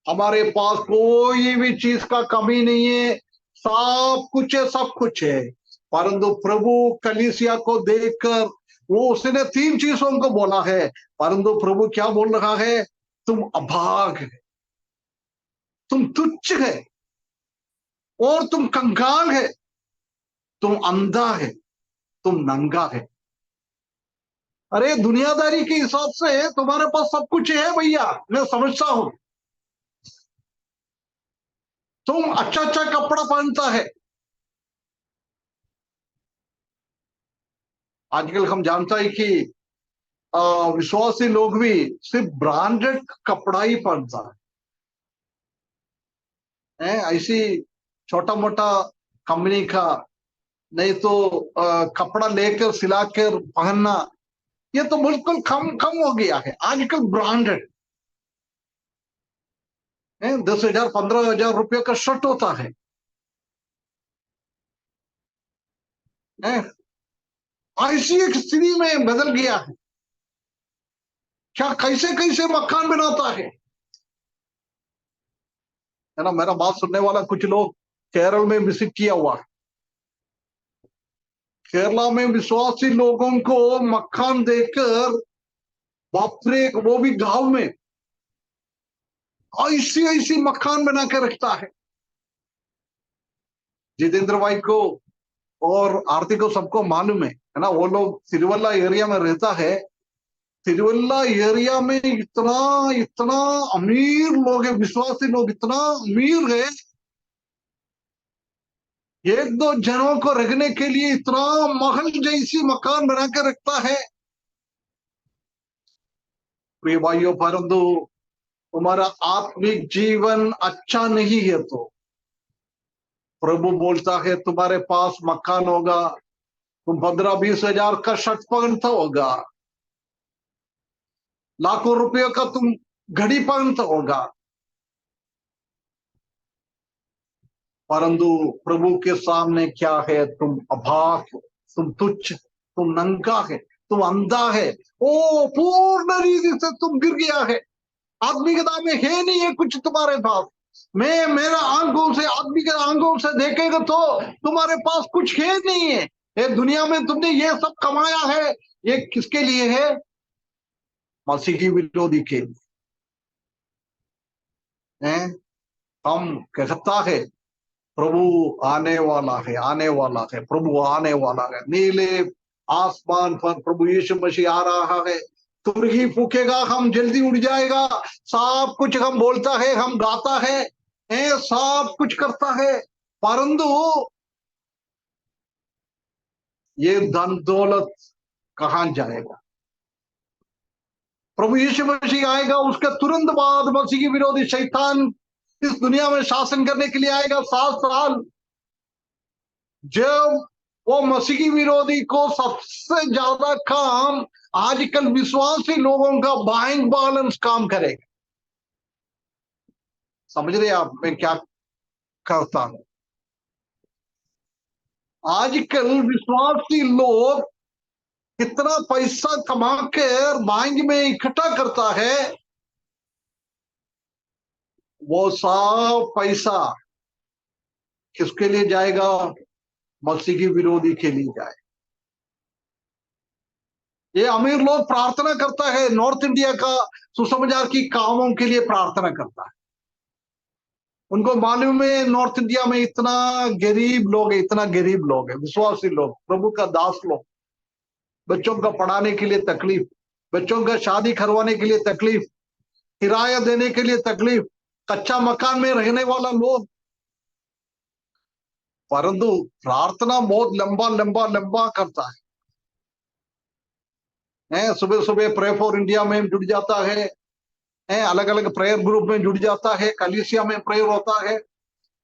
हमारे पास कोई भी चीज का कमी नहीं है, सब कुछ है, सब कुछ है। परंतु प्रभु कलीसिया को देखकर वो उसने 3 चीजों को बोला है, परंतु प्रभु क्या बोल रहा है, तुम अभाग है, तुम तुच्छ है, और तुम कंगाल है, तुम अंधा है, तुम नंगा है। अरे दुनियादारी के हिसाब से तुम्हारे पास सब कुछ है भैया, मैं समझता हूं, तुम अच्छा अच्छा कपड़ा पहनता है। आजकल हम जानता है कि विश्वासी लोग भी सिर्फ ब्रांडेड कपड़ा ही पहनता है, ऐसी छोटा मोटा कंपनी का नहीं तो कपड़ा लेकर सिलाकर पहनना, ये तो बिल्कुल कम कम हो गया है। आजकल ब्रांडेड 10,000 15,000 रुपये का शर्ट होता है, ऐसी एक स्थिति में बदल गया है। क्या कैसे कैसे मकान बनाता है ना। मेरा बात सुनने वाला कुछ लोग केरल में विजिट किया हुआ है, केरला में विश्वासी लोगों को मकान देकर, बापरे, वो भी गांव में ऐसी ऐसी मकान बना के रखता है। जितेंद्र भाई को और आरती को सबको मालूम है ना, वो लोग सिरवल्ला एरिया में रहता है, तिरुवल्ला एरिया में इतना इतना अमीर लोग है, विश्वासी लोग इतना अमीर है, एक दो जनों को रखने के लिए इतना महल जैसी मकान बना कर रखता है। प्रिय भाइयों, परंतु तुम्हारा आत्मिक जीवन अच्छा नहीं है तो प्रभु बोलता है तुम्हारे पास मकान होगा, तुम 15-20 हजार का शर्ट पहनता होगा, लाखों रुपयों का तुम घड़ी पहनता होगा, परंतु प्रभु के सामने क्या है? तुम अभाग हो, तुम तुच्छ, तुम नंगा है, तुम अंधा है। ओ पूर्ण रीति से तुम गिर गया है, आत्मिकता में है नहीं है कुछ तुम्हारे पास। मैं मेरा आंखों से, आदमी के आंखों से देखेगा तो तुम्हारे पास कुछ है नहीं है। ये दुनिया में तुमने ये सब कमाया है, ये किसके लिए है? मसीह की विरोधी के लिए। हम कहता है प्रभु आने वाला है, आने वाला है, प्रभु आने वाला है। नीले आसमान पर प्रभु यीशु मसीह आ रहा है, तुरही फूकेगा, हम जल्दी उड़ जाएगा। सब कुछ हम बोलता है, हम गाता है, सब कुछ करता है, परंतु ये धन दौलत कहां जाएगा? प्रभु यीशु मसीह आएगा, उसके तुरंत बाद मसीह की विरोधी शैतान इस दुनिया में शासन करने के लिए आएगा 7 साल। जब वो मसीही विरोधी को सबसे ज्यादा काम आजकल विश्वासी लोगों का बैंक बैलेंस काम करेगा। समझ रहे आप मैं क्या करता हूं? आजकल विश्वासी लोग कितना पैसा कमा कर बैंक में इकट्ठा करता है, वो सब पैसा किसके लिए जाएगा? मसीह की विरोधी के लिए जाए। ये अमीर लोग प्रार्थना करता है, नॉर्थ इंडिया का सुसमाचार की कामों के लिए प्रार्थना करता है। उनको मालूम है नॉर्थ इंडिया में इतना गरीब लोग है, इतना गरीब लोग है, विश्वासी लोग, प्रभु का दास लोग, बच्चों का पढ़ाने के लिए तकलीफ, बच्चों का शादी करवाने के लिए तकलीफ, किराया देने के लिए तकलीफ, कच्चा मकान में रहने वाला लोग, परंतु प्रार्थना बहुत लंबा लंबा लंबा करता है। सुबह सुबह प्रे फॉर इंडिया में जुड़ जाता है, अलग अलग प्रेयर ग्रुप में जुड़ जाता है, कलीसिया में प्रेयर होता है,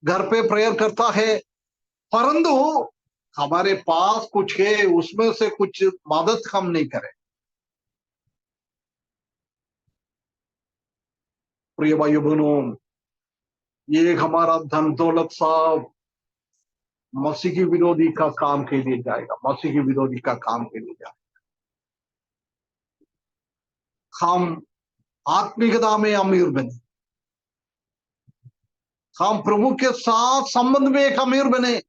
घर पे प्रेयर करता है, परंतु हमारे पास कुछ है, उसमें से कुछ मदद हम नहीं करें। प्रिय भाइयों बहनों, ये हमारा धन दौलत सब मसीह की विरोधी का काम के लिए जाएगा, मसीह की विरोधी का काम के लिए जाएगा। हम आत्मिकता में अमीर बने, हम प्रभु के साथ संबंध में एक अमीर बने,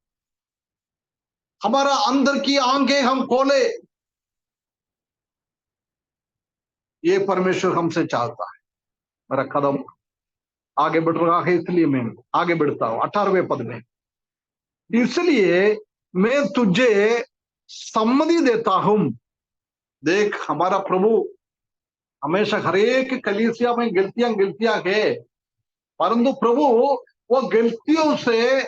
हमारा अंदर की आंखें हम खोले। ये परमेश्वर हमसे चाहता है। मेरा कदम आगे बढ़ रहा है, इसलिए मैं आगे बढ़ता हूं 18वें पद में। इसलिए मैं तुझे सम्मति देता हूं। देख, हमारा प्रभु हमेशा हर एक कलीसिया में गलतियां है, परंतु प्रभु वो गलतियों से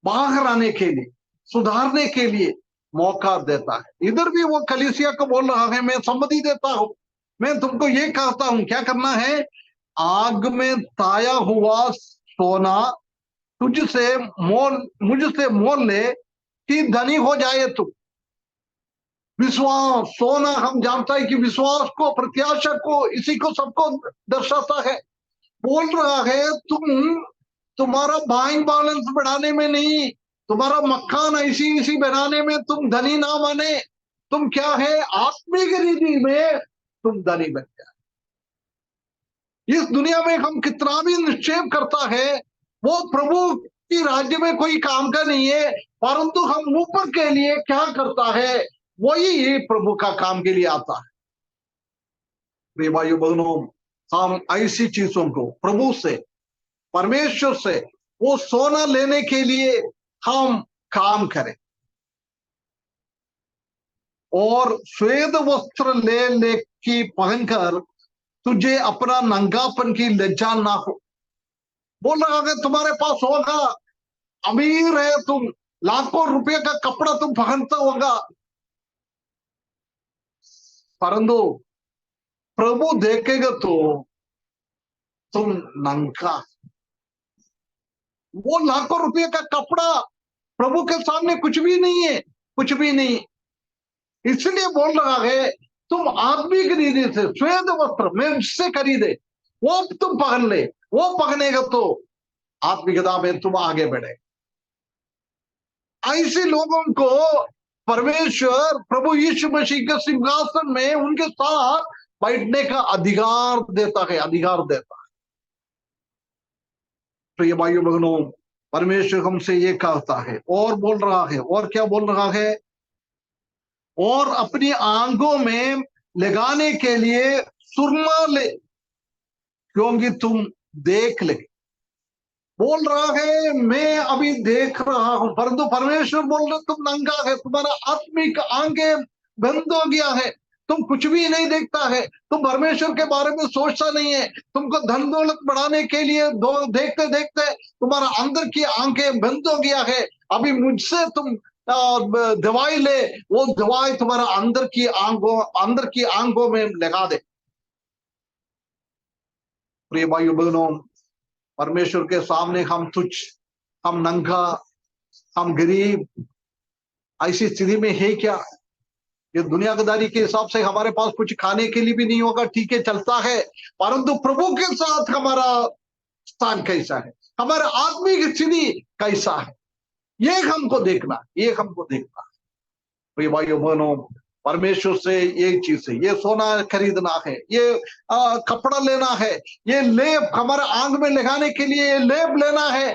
बाहर आने के लिए, सुधारने के लिए मौका देता है। इधर भी वो कलीसिया को बोल रहा है, मैं सम्मति देता हूं, मैं तुमको ये कहता हूं क्या करना है। आग में ताया हुआ सोना मुझसे मोल ले कि धनी हो जाए तू। विश्वास, सोना हम जानता है कि विश्वास को, प्रत्याशा को, इसी को सबको दर्शाता है। बोल रहा है तुम्हारा बैंक बैलेंस बढ़ाने में नहीं, तुम्हारा मकान ऐसी बनाने में तुम धनी ना बने, तुम क्या है आत्मिक रीति में तुम धनी बन जाए। इस दुनिया में हम कितना भी निश्चय करता है, वो प्रभु की राज्य में कोई काम का नहीं है, परंतु हम ऊपर के लिए क्या करता है, वही प्रभु का काम के लिए आता है। प्रिय भाइयों बहनों, हम ऐसी चीजों को प्रभु से, परमेश्वर से वो सोना लेने के लिए हम काम करें। और श्वेत वस्त्र ले ले की पहनकर तुझे अपना नंगापन की लज्जा ना हो। बोल रहा है तुम्हारे पास होगा, अमीर है तुम, लाखों रुपए का कपड़ा तुम पहनता होगा, परंतु प्रभु देखेगा तो तुम नंगा। वो लाखों रुपए का कपड़ा प्रभु के सामने कुछ भी नहीं है, कुछ भी नहीं। इसलिए बोल रहा है तुम आत्मिक रीति से श्वेत वस्त्र मैं उससे खरीदे, वो तुम पहन ले, वो पहनेगा तो आत्मिकता में तुम आगे बढ़े। ऐसे लोगों को परमेश्वर प्रभु यीशु मसीह के सिंहासन में उनके साथ बैठने का अधिकार देता है, अधिकार देता है। तो ये भाइयों बहनों, परमेश्वर हमसे ये कहता है और बोल रहा है, और क्या बोल रहा है, और अपनी आंखों में लगाने के लिए सुरमा ले क्योंकि तुम देख ले। बोल रहा है मैं अभी देख रहा हूं, परंतु परमेश्वर बोल रहे तुम नंगा है, तुम्हारा आत्मिक आंखें बंद हो गया है, तुम कुछ भी नहीं देखता है, तुम परमेश्वर के बारे में सोचता नहीं है, तुमको धन दौलत बढ़ाने के लिए देखते देखते तुम्हारा अंदर की आंखें बंद हो गया है। अभी मुझसे तुम दवाई ले, वो दवाई तुम्हारा अंदर की आंखों में लगा दे। प्रिय भाइयों बहनों, परमेश्वर के सामने हम तुच्छ, हम नंगा, हम गरीब, ऐसी स्थिति में है क्या? ये दुनियादारी के हिसाब से हमारे पास कुछ खाने के लिए भी नहीं होगा, ठीक है चलता है, परंतु प्रभु के साथ हमारा स्थान कैसा है, हमारा आत्मिक स्थिति कैसा है, ये हमको देखना, ये हमको देखना। प्रिय भाइयों बहनों, परमेश्वर से एक चीज है, ये सोना खरीदना है, ये कपड़ा लेना है, ये लेप हमारे आंख में लगाने के लिए ये लेप लेना है,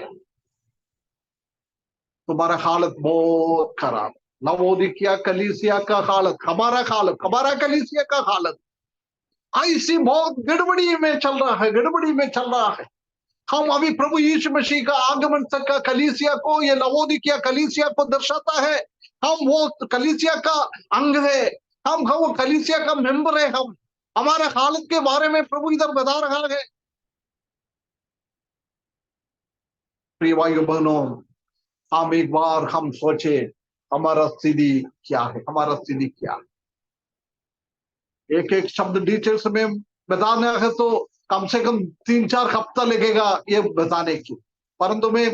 तुम्हारा हालत बहुत खराब। लवोदिकिया कलीसिया का हालत, हमारा कलीसिया का हालत ऐसी बहुत गड़बड़ी में चल रहा है, गड़बड़ी में चल रहा है। हम अभी प्रभु यीशु मसीह का आगमन तक का कलीसिया को, ये लवोदिकिया कलीसिया को दर्शाता है। हम वो कलीसिया का अंग है, हम वो कलीसिया का मेंबर है। हम हमारे हालत के बारे में प्रभु इधर बता रहा है। प्रिय भाइयों बहनों, हम एक बार हम सोचे हमारा स्थिति क्या है, हमारा स्थिति क्या है। एक एक शब्द डिटेल्स में बताना है तो कम से कम 3-4 हफ्ता लगेगा ये बताने की, परंतु मैं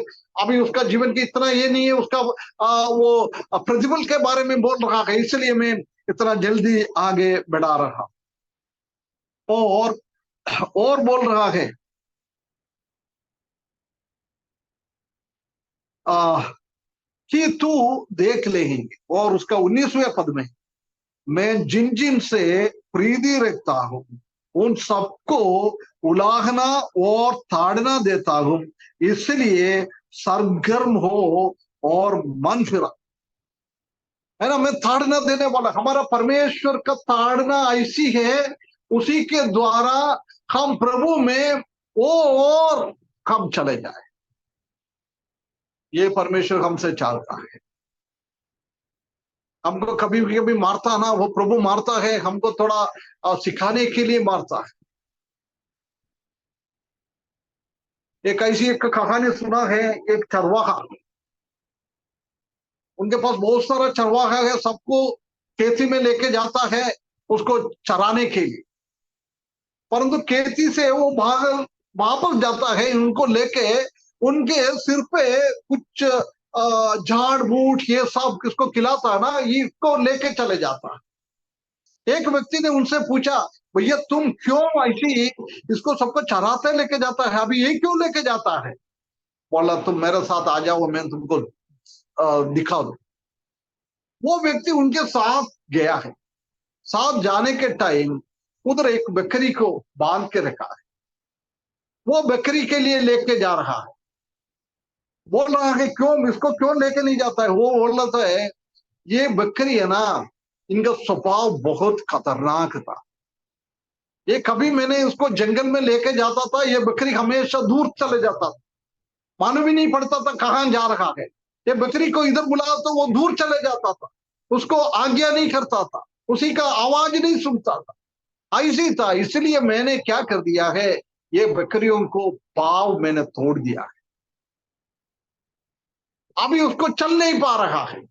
अभी उसका जीवन की इतना ये नहीं है, उसका वो प्रतिफल के बारे में बोल रहा है, इसलिए मैं इतना जल्दी आगे बढ़ा रहा। और बोल रहा है कि तू देख लेंगे, और उसका 19वें पद में मैं जिन जिन से प्रीति रखता हूं उन सबको उलाहना और ताड़ना देता हूं, इसलिए सरगर्म हो और मन फिरा। है ना, मैं ताड़ना देने वाला, हमारा परमेश्वर का ताड़ना ऐसी है, उसी के द्वारा हम प्रभु में और हम चले जाए। ये परमेश्वर हमसे चाहता है। हमको कभी कभी मारता ना, वो प्रभु मारता है, हमको थोड़ा सिखाने के लिए मारता है। एक ऐसी एक कहानी सुना है, एक चरवाहा, उनके पास बहुत सारा चरवाहा है, सबको खेती में लेके जाता है उसको चराने के लिए, परंतु खेती से वो वापस जाता है, उनको लेके उनके सिर पे कुछ झाड़ बूट ये सब किसको खिलाता है ना, ये इसको लेके चले जाता है। एक व्यक्ति ने उनसे पूछा, भैया तुम क्यों ऐसी इसको सबको चराते लेके जाता है, अभी ये क्यों लेके जाता है? बोला तुम मेरे साथ आ जाओ, मैं तुमको दिखा दूं। वो व्यक्ति उनके साथ गया है। साथ जाने के टाइम उधर एक बकरी को बांध के रखा है, वो बकरी के लिए लेके जा रहा है। बोल रहा है क्यों, इसको क्यों लेके नहीं जाता है? वो बोल रहा है ये बकरी है ना, इनका स्वभाव बहुत खतरनाक था, ये कभी मैंने इसको जंगल में लेके जाता था, ये बकरी हमेशा दूर चले जाता था, मालूम ही नहीं पड़ता था कहाँ जा रहा है। ये बकरी को इधर बुलाया तो वो दूर चले जाता था। उसको आज्ञा नहीं करता था, उसी का आवाज नहीं सुनता था, ऐसी था। इसलिए मैंने क्या कर दिया है, ये बकरियों को पाव मैंने तोड़ दिया है, अभी उसको चल नहीं पा रहा है,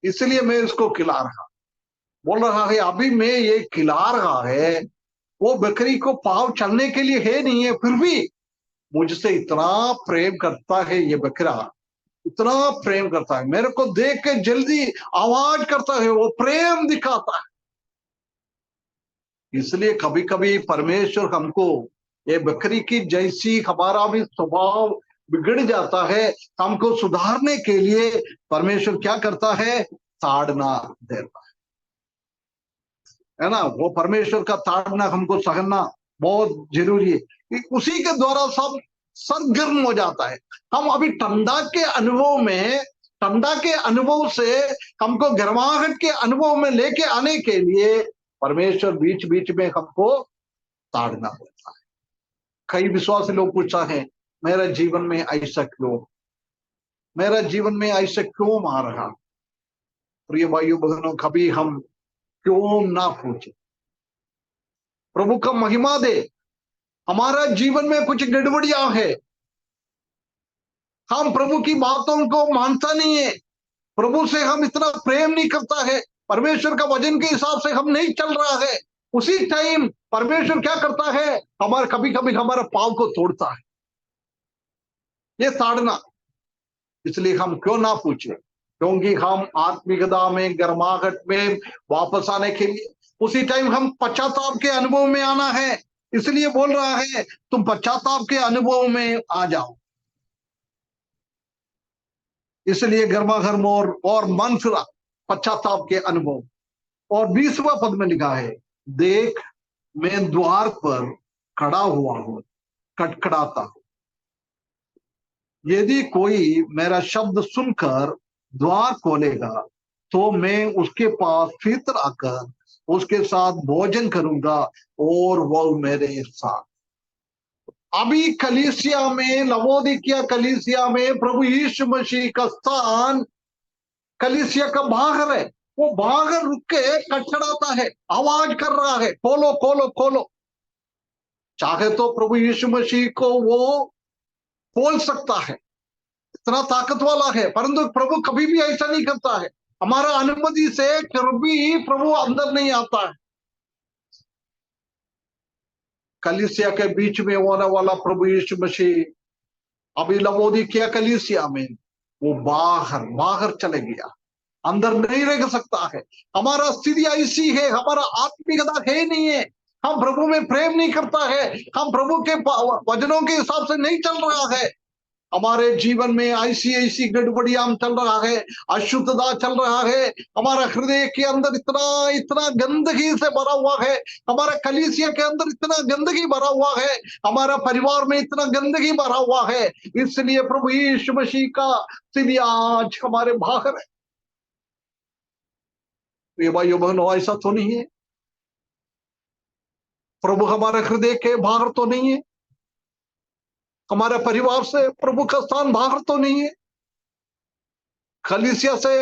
इसलिए मैं उसको खिला रहा, बोल रहा है अभी मैं ये खिला रहा है, वो बकरी को पाव चलने के लिए है नहीं है, फिर भी मुझसे इतना प्रेम करता है ये बकरा, इतना प्रेम करता है, मेरे को देख के जल्दी आवाज करता है, वो प्रेम दिखाता है। इसलिए कभी कभी परमेश्वर हमको ये बकरी की जैसी हमारा भी स्वभाव बिगड़ जाता है, हमको सुधारने के लिए परमेश्वर क्या करता है, ताड़ना देता है ना। वो परमेश्वर का ताड़ना हमको सहना बहुत जरूरी है, उसी के द्वारा सब सरगर्म हो जाता है। हम अभी ठंडा के अनुभव में, ठंडा के अनुभव से हमको गर्माहट के अनुभव में लेके आने के लिए परमेश्वर बीच बीच में हमको ताड़ना पड़ता है। कई विश्वासी लोग पूछता है, मेरा जीवन में ऐसा क्यों, मेरा जीवन में ऐसा क्यों आ रहा। प्रिय भाइयों बहनों, कभी हम क्यों ना पूछे, प्रभु का महिमा दे, हमारा जीवन में कुछ गड़बड़ियां है, हम प्रभु की बातों को मानता नहीं है, प्रभु से हम इतना प्रेम नहीं करता है, परमेश्वर का वचन के हिसाब से हम नहीं चल रहा है, उसी टाइम परमेश्वर क्या करता है, हमारे कभी कभी हमारे पाव को तोड़ता है, ये ताड़ना। इसलिए हम क्यों ना पूछे, क्योंकि हम आत्मिकता में गर्माहट में वापस आने के लिए उसी टाइम हम पश्चाताप के अनुभव में आना है। इसलिए बोल रहा है तुम पश्चाताप के अनुभव में आ जाओ, इसलिए गर्मागर्म और मन फिरा पश्चाताप के अनुभव। और 20वां पद में लिखा है, देख मैं द्वार पर खड़ा हुआ हूं, खटखटाता हूं, यदि कोई मेरा शब्द सुनकर द्वार खोलेगा तो मैं उसके पास भीतर आकर उसके साथ भोजन करूंगा और वो मेरे साथ। अभी कलीसिया में, लवोदिकिया कलीसिया में प्रभु यीशु मसीह का स्थान कलीसिया का बाहर है, वो बाहर रुक के खटखटाता है, आवाज कर रहा है, खोलो खोलो खोलो। चाहे तो प्रभु यीशु मसीह को वो खोल सकता है, इतना ताकत वाला है, परंतु प्रभु कभी भी ऐसा नहीं करता है, हमारा अनुमति से कभी प्रभु अंदर नहीं आता है। कलीसिया के बीच में होने वाला प्रभु यीशु मसीह अभी लवोदिकिया कलीसिया में वो बाहर बाहर चले गया, अंदर नहीं रह सकता है। हमारा स्थिति ऐसी है, हमारा आत्मिकता है नहीं है, हम प्रभु में प्रेम नहीं करता है, हम प्रभु के वचनों के हिसाब से नहीं चल रहा है, हमारे जीवन में ऐसी ऐसी गड़बड़ियां चल रहा है, अशुद्धता चल रहा है, हमारा हृदय के अंदर इतना इतना गंदगी से भरा हुआ है, हमारा कलीसिया के अंदर इतना गंदगी भरा हुआ है, हमारा परिवार में इतना गंदगी भरा हुआ है। इसलिए प्रभु यीशु मसीह का स्थिति आज हमारे बाहर है। ये भाइयों बहनों, ऐसा तो नहीं है, प्रभु हमारे हृदय के बाहर तो नहीं है, हमारे परिवार से प्रभु का स्थान बाहर तो नहीं है, कलीसिया से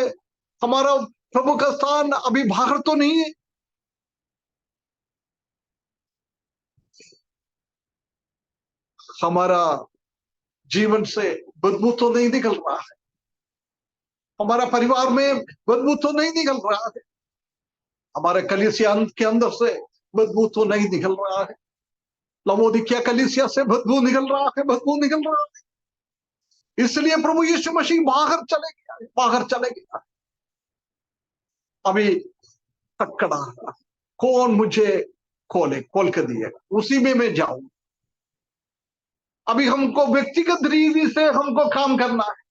हमारा प्रभु का स्थान अभी बाहर तो नहीं है। हमारा जीवन से बदबू तो नहीं निकल रहा है, हमारा परिवार में बदबू तो नहीं निकल रहा है, हमारे कलीसिया के अंदर से बदबू तो नहीं निकल रहा है, लवोदिकिया कलीसिया से बदबू निकल रहा है, बदबू निकल रहा है। इसलिए प्रभु यीशु मसीह बाहर चले गया, बाहर चले गया, अभी खटखटा रहा, कौन मुझे खोले, खोल के दिएगा, उसी में मैं जाऊं। अभी हमको व्यक्तिगत रीति से हमको काम करना है,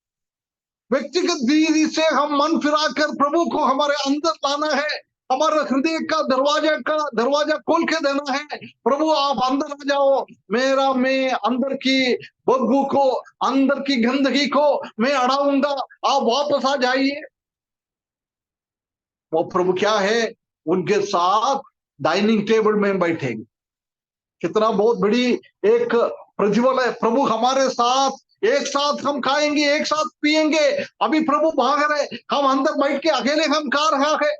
व्यक्तिगत रीति से हम मन फिराकर प्रभु को हमारे अंदर लाना है, हमारे हृदय का दरवाजा खोल के देना है। प्रभु आप अंदर आ जाओ, मेरा मैं अंदर की बदबू को, अंदर की गंदगी को मैं हटाऊंगा, आप वापस आ जाइए। वो प्रभु क्या है, उनके साथ डाइनिंग टेबल में बैठेंगे, कितना बहुत बड़ी एक प्रज्वल है, प्रभु हमारे साथ एक साथ हम खाएंगे, एक साथ पिएंगे। अभी प्रभु भाग रहे, हम अंदर बैठ के अकेले हम खा रहा है,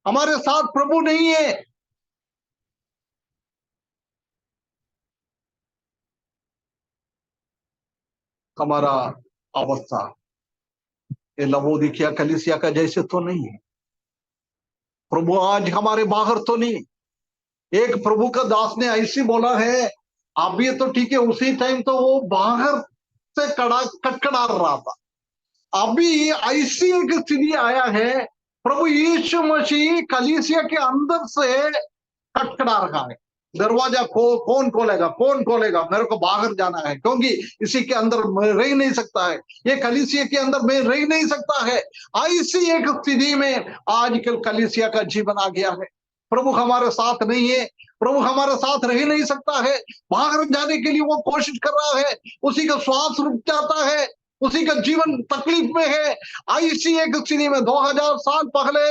हमारे साथ प्रभु नहीं है। हमारा अवस्था ये लवोदिकिया कलीसिया का जैसे तो नहीं है। प्रभु आज हमारे बाहर तो नहीं। एक प्रभु का दास ने ऐसी बोला है, अब ये तो ठीक है, उसी टाइम तो वो बाहर से कड़ा कटकड़ा रहा था। अभी ऐसी एक स्थिति आया है, प्रभु यीशु मसीह कलीसिया के अंदर से खटखड़ा रहा है। दरवाजा कौन खोलेगा, कौन खोलेगा, मेरे को बाहर जाना है, क्योंकि इसी के अंदर मैं रह नहीं सकता है, ये कलीसिया के अंदर मैं रह नहीं सकता है। ऐसी एक स्थिति में आजकल कलीसिया का जीवन आ गया है। प्रभु हमारे साथ नहीं है, प्रभु हमारे साथ रह नहीं सकता है, बाहर जाने के लिए वो कोशिश कर रहा है, उसी का श्वास रुक जाता है, उसी का जीवन तकलीफ में है। ऐसी एक स्थिति में 2000 साल पहले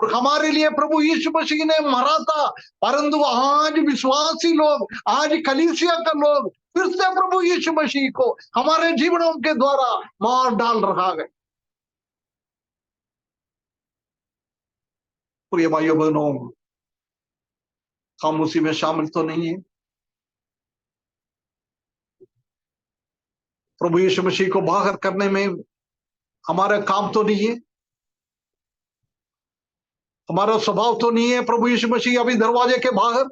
हमारे लिए प्रभु यीशु मसीह ने मरा था, परंतु आज विश्वासी लोग, आज कलीसिया का लोग फिर से प्रभु यीशु मसीह को हमारे जीवनों के द्वारा मार डाल रहा है। प्रिय भाइयों बहनों, हम उसी में शामिल तो नहीं है। प्रभु यीशु मसीह को बाहर करने में हमारा काम तो नहीं है, हमारा स्वभाव तो नहीं है। प्रभु यीशु मसीह अभी दरवाजे के बाहर,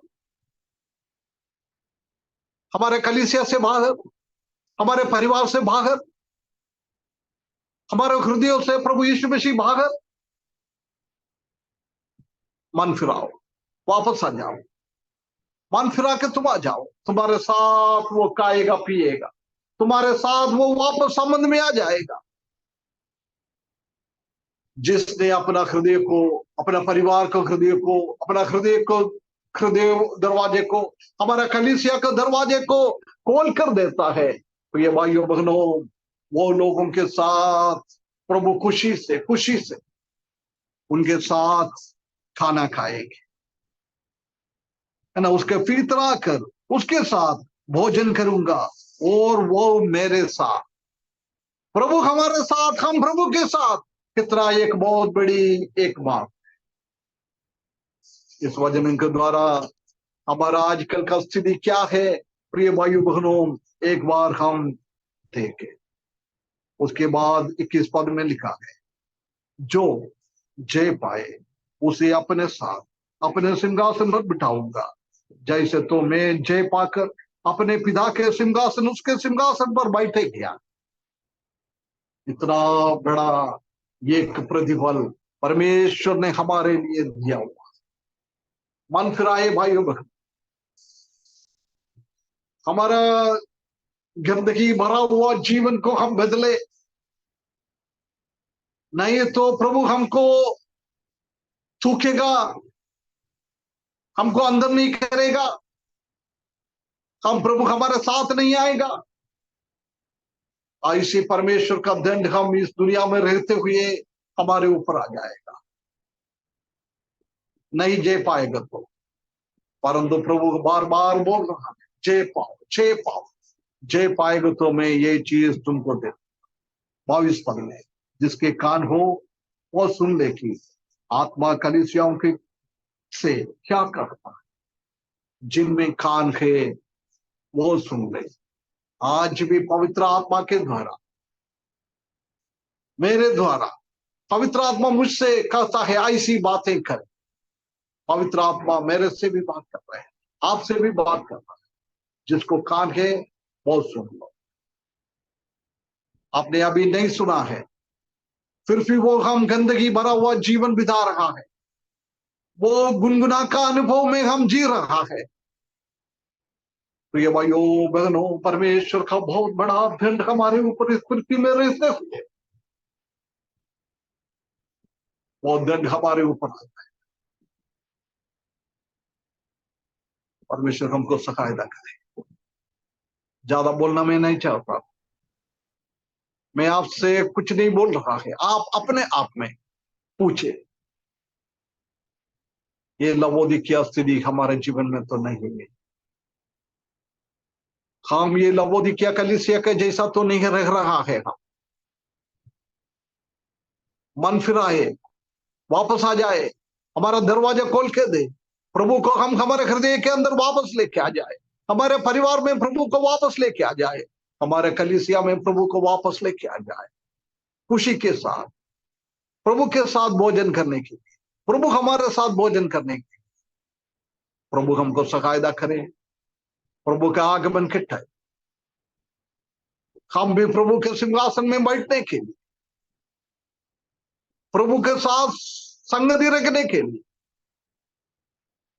हमारे कलीसिया से बाहर, हमारे परिवार से बाहर, हमारे हृदयों से प्रभु यीशु मसीह बाहर। मन फिराओ, वापस आ जाओ, मन फिरा के तुम आ जाओ, तुम्हारे साथ वो खाएगा पिएगा, तुम्हारे साथ वो वापस संबंध में आ जाएगा। जिसने अपना हृदय को, अपना परिवार को हृदय को, अपना हृदय दरवाजे को, हमारा कलीसिया के दरवाजे को खोल कर देता है, तो ये भाइयों बहनों, वो लोगों के साथ प्रभु खुशी से उनके साथ खाना खाएंगे, है ना। उसके फितरा कर उसके साथ भोजन करूंगा और वो मेरे साथ। प्रभु हमारे साथ, हम प्रभु के साथ, कितना एक बहुत बड़ी एक बात। इस वचन के द्वारा हमारा आजकल का स्थिति क्या है, प्रिय भाइयों बहनों, एक बार हम देखें। उसके बाद 21 पद में लिखा है, जो जय पाए उसे अपने साथ अपने सिंहासन पर बिठाऊंगा, जैसे तो मैं जय पाकर अपने पिता के सिंहासन, उसके सिंहासन पर बैठे गया। इतना बड़ा एक प्रतिफल परमेश्वर ने हमारे लिए दिया हुआ। मन फिराए भाइयों बहन, हमारा गंदगी भरा हुआ जीवन को हम बदले, नहीं तो प्रभु हमको सूखेगा, हमको अंदर नहीं करेगा, हम प्रभु हमारे साथ नहीं आएगा। ऐसे परमेश्वर का दंड हम इस दुनिया में रहते हुए हमारे ऊपर आ जाएगा। नहीं जय पाएगा तो, परंतु प्रभु बार बार बोल रहा है, जय पाओ, जय पाओ, जय पाएगा तो मैं ये चीज तुमको दे। 22 पद में, जिसके कान हो वो सुन ले कि आत्मा कलीसियाओं के से क्या करता है। जिनमें कान है वो सुन ले। आज भी पवित्र आत्मा के द्वारा, मेरे द्वारा पवित्र आत्मा मुझसे कहता है ऐसी बातें कर। पवित्र आत्मा मेरे से भी बात कर रहा है, आपसे भी बात कर रहा है। जिसको कान है वो सुन लो। आपने अभी नहीं सुना है, फिर भी वो हम गंदगी भरा हुआ जीवन बिता रहा है, वो गुनगुना का अनुभव में हम जी रहा है। प्रिय भाइयों बहनों, परमेश्वर का बहुत बड़ा दंड हमारे ऊपर इस पृथ्वी में रहते हुए, वो दंड हमारे ऊपर आता है। परमेश्वर हमको सहायता करे। ज्यादा बोलना मैं नहीं चाहता, मैं आपसे कुछ नहीं बोल रहा है, आप अपने आप में पूछे, ये लवोदिकिया स्थिति हमारे जीवन में तो नहीं है। हम ये लवोदिकिया कलीसिया के जैसा तो नहीं रह रहा है। हम मन फिराए, वापस आ जाए, हमारा दरवाजा खोल के दे, प्रभु को हम हमारे हृदय के अंदर वापस लेके आ जाए, हमारे परिवार में प्रभु को वापस लेके आ जाए, हमारे कलीसिया में प्रभु को वापस लेके आ जाए, खुशी के साथ प्रभु के साथ भोजन करने के लिए, प्रभु हमारे साथ भोजन करने के लिए। प्रभु हमको सहायता करे, प्रभु का आगमन किट है, हम भी प्रभु के सिंहासन में बैठने के लिए, प्रभु के साथ संगति रखने के लिए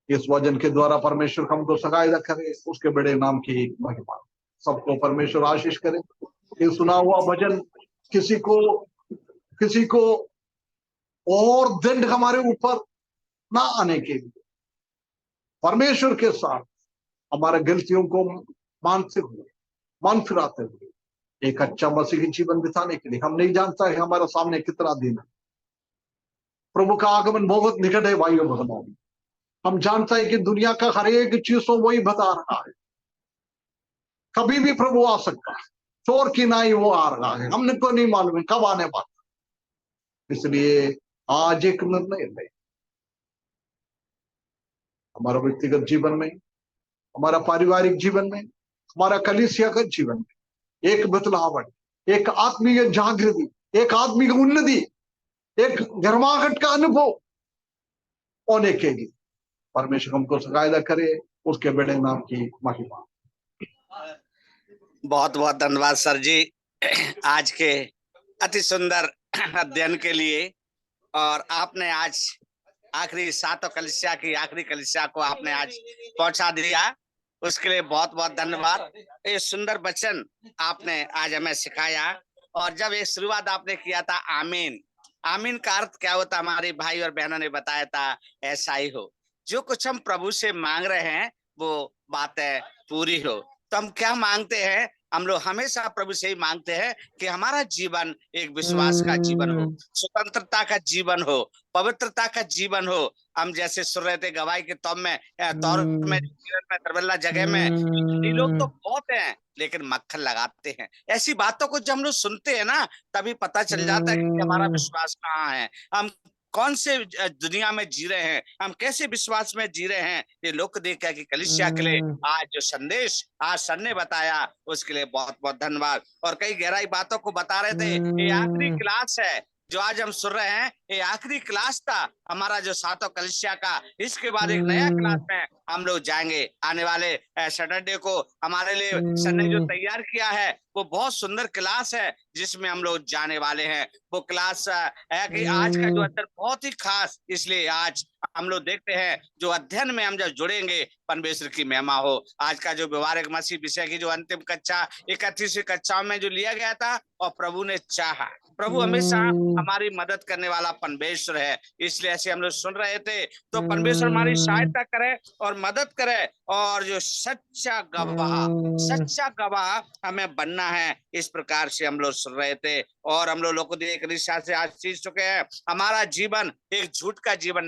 इस वचन के द्वारा परमेश्वर हमको सहायता करे। उसके बड़े नाम की महिमा। सबको परमेश्वर आशीष करे। ये सुना हुआ वचन किसी को और दंड हमारे ऊपर ना आने के लिए परमेश्वर के साथ हमारे गलतियों को मानते हुए, मन फिराते हुए एक अच्छा मसीही जीवन बिताने के लिए। हम नहीं जानता है हमारे सामने कितना दिन है। प्रभु का आगमन बहुत निकट है भाइयों बहनों। हम जानते हैं कि दुनिया का हर एक चीज तो वही बता रहा है, कभी भी प्रभु आ सकता है, चोर की नाई वो आ रहा है, हमने को नहीं मालूम है कब आने वाला। इसलिए आज एक निर्णय ले, हमारा व्यक्तिगत जीवन में, हमारा पारिवारिक जीवन में, हमारा कलीसियागत जीवन में एक बदलावट, एक आत्मीय जागृति, एक आत्मीय उन्नति, एक गर्माहट का अनुभव होने के लिए परमेश्वर हमको सहायता करे। उसके बड़े नाम की महिमा। बहुत बहुत धन्यवाद सर जी आज के अति सुंदर अध्ययन के लिए। और आपने आज आखिरी सातों कलीसिया की आखिरी कलीसिया को आपने आज पहुंचा दिया, उसके लिए बहुत बहुत धन्यवाद। ये सुंदर वचन आपने आज हमें सिखाया। और जब ये शुरुआत आपने किया था आमीन, आमीन का अर्थ क्या होता, हमारे भाई और बहनों ने बताया था, ऐसा ही हो। जो कुछ हम प्रभु से मांग रहे हैं वो बातें पूरी हो। तो हम क्या मांगते हैं? हम लोग हमेशा प्रभु से ही मांगते हैं कि हमारा जीवन एक विश्वास का जीवन हो, स्वतंत्रता का जीवन हो, पवित्रता का जीवन हो। हम जैसे सुन रहे थे गवाही के तौर में तरबल्ला जगह में ये लोग तो बहुत हैं लेकिन मक्खन लगाते हैं। ऐसी बातों को जब हम लोग सुनते हैं ना, तभी पता चल जाता है कि हमारा विश्वास कहाँ है, हम कौन से दुनिया में जी रहे हैं, हम कैसे विश्वास में जी रहे हैं। ये लोग देख कि कलीसिया के लिए आज जो संदेश आज सर ने बताया उसके लिए बहुत बहुत धन्यवाद। और कई गहराई बातों को बता रहे थे। ये आखिरी क्लास है जो आज हम सुन रहे हैं, ये आखिरी क्लास था हमारा जो सातों कलीसिया का। इसके बाद एक नया क्लास में हम लोग जाएंगे। आने वाले सैटरडे को हमारे लिए सर ने जो तैयार किया है वो बहुत सुंदर क्लास है जिसमें हम लोग जाने वाले हैं। वो क्लास है कि आज का जो अध्ययन बहुत ही खास, इसलिए आज हम लोग देखते हैं जो अध्ययन में हम जब जुड़ेंगे परमेश्वर की महिमा हो। आज का जो व्यवहारिक मसीह विषय की जो अंतिम कक्षा 31वीं कक्षा में जो लिया गया था, और प्रभु ने चाहा, प्रभु हमेशा हमारी मदद करने वाला परमेश्वर है, इसलिए ऐसे हम लोग सुन रहे थे। तो परमेश्वर हमारी सहायता करे और मदद करे, और जो सच्चा गवाह हमें बनना है, इस प्रकार से हम लोग सुन रहे थे। और हम लोग को एक रिश्ता से आज सीख चुके हैं, हमारा जीवन एक झूठ का जीवन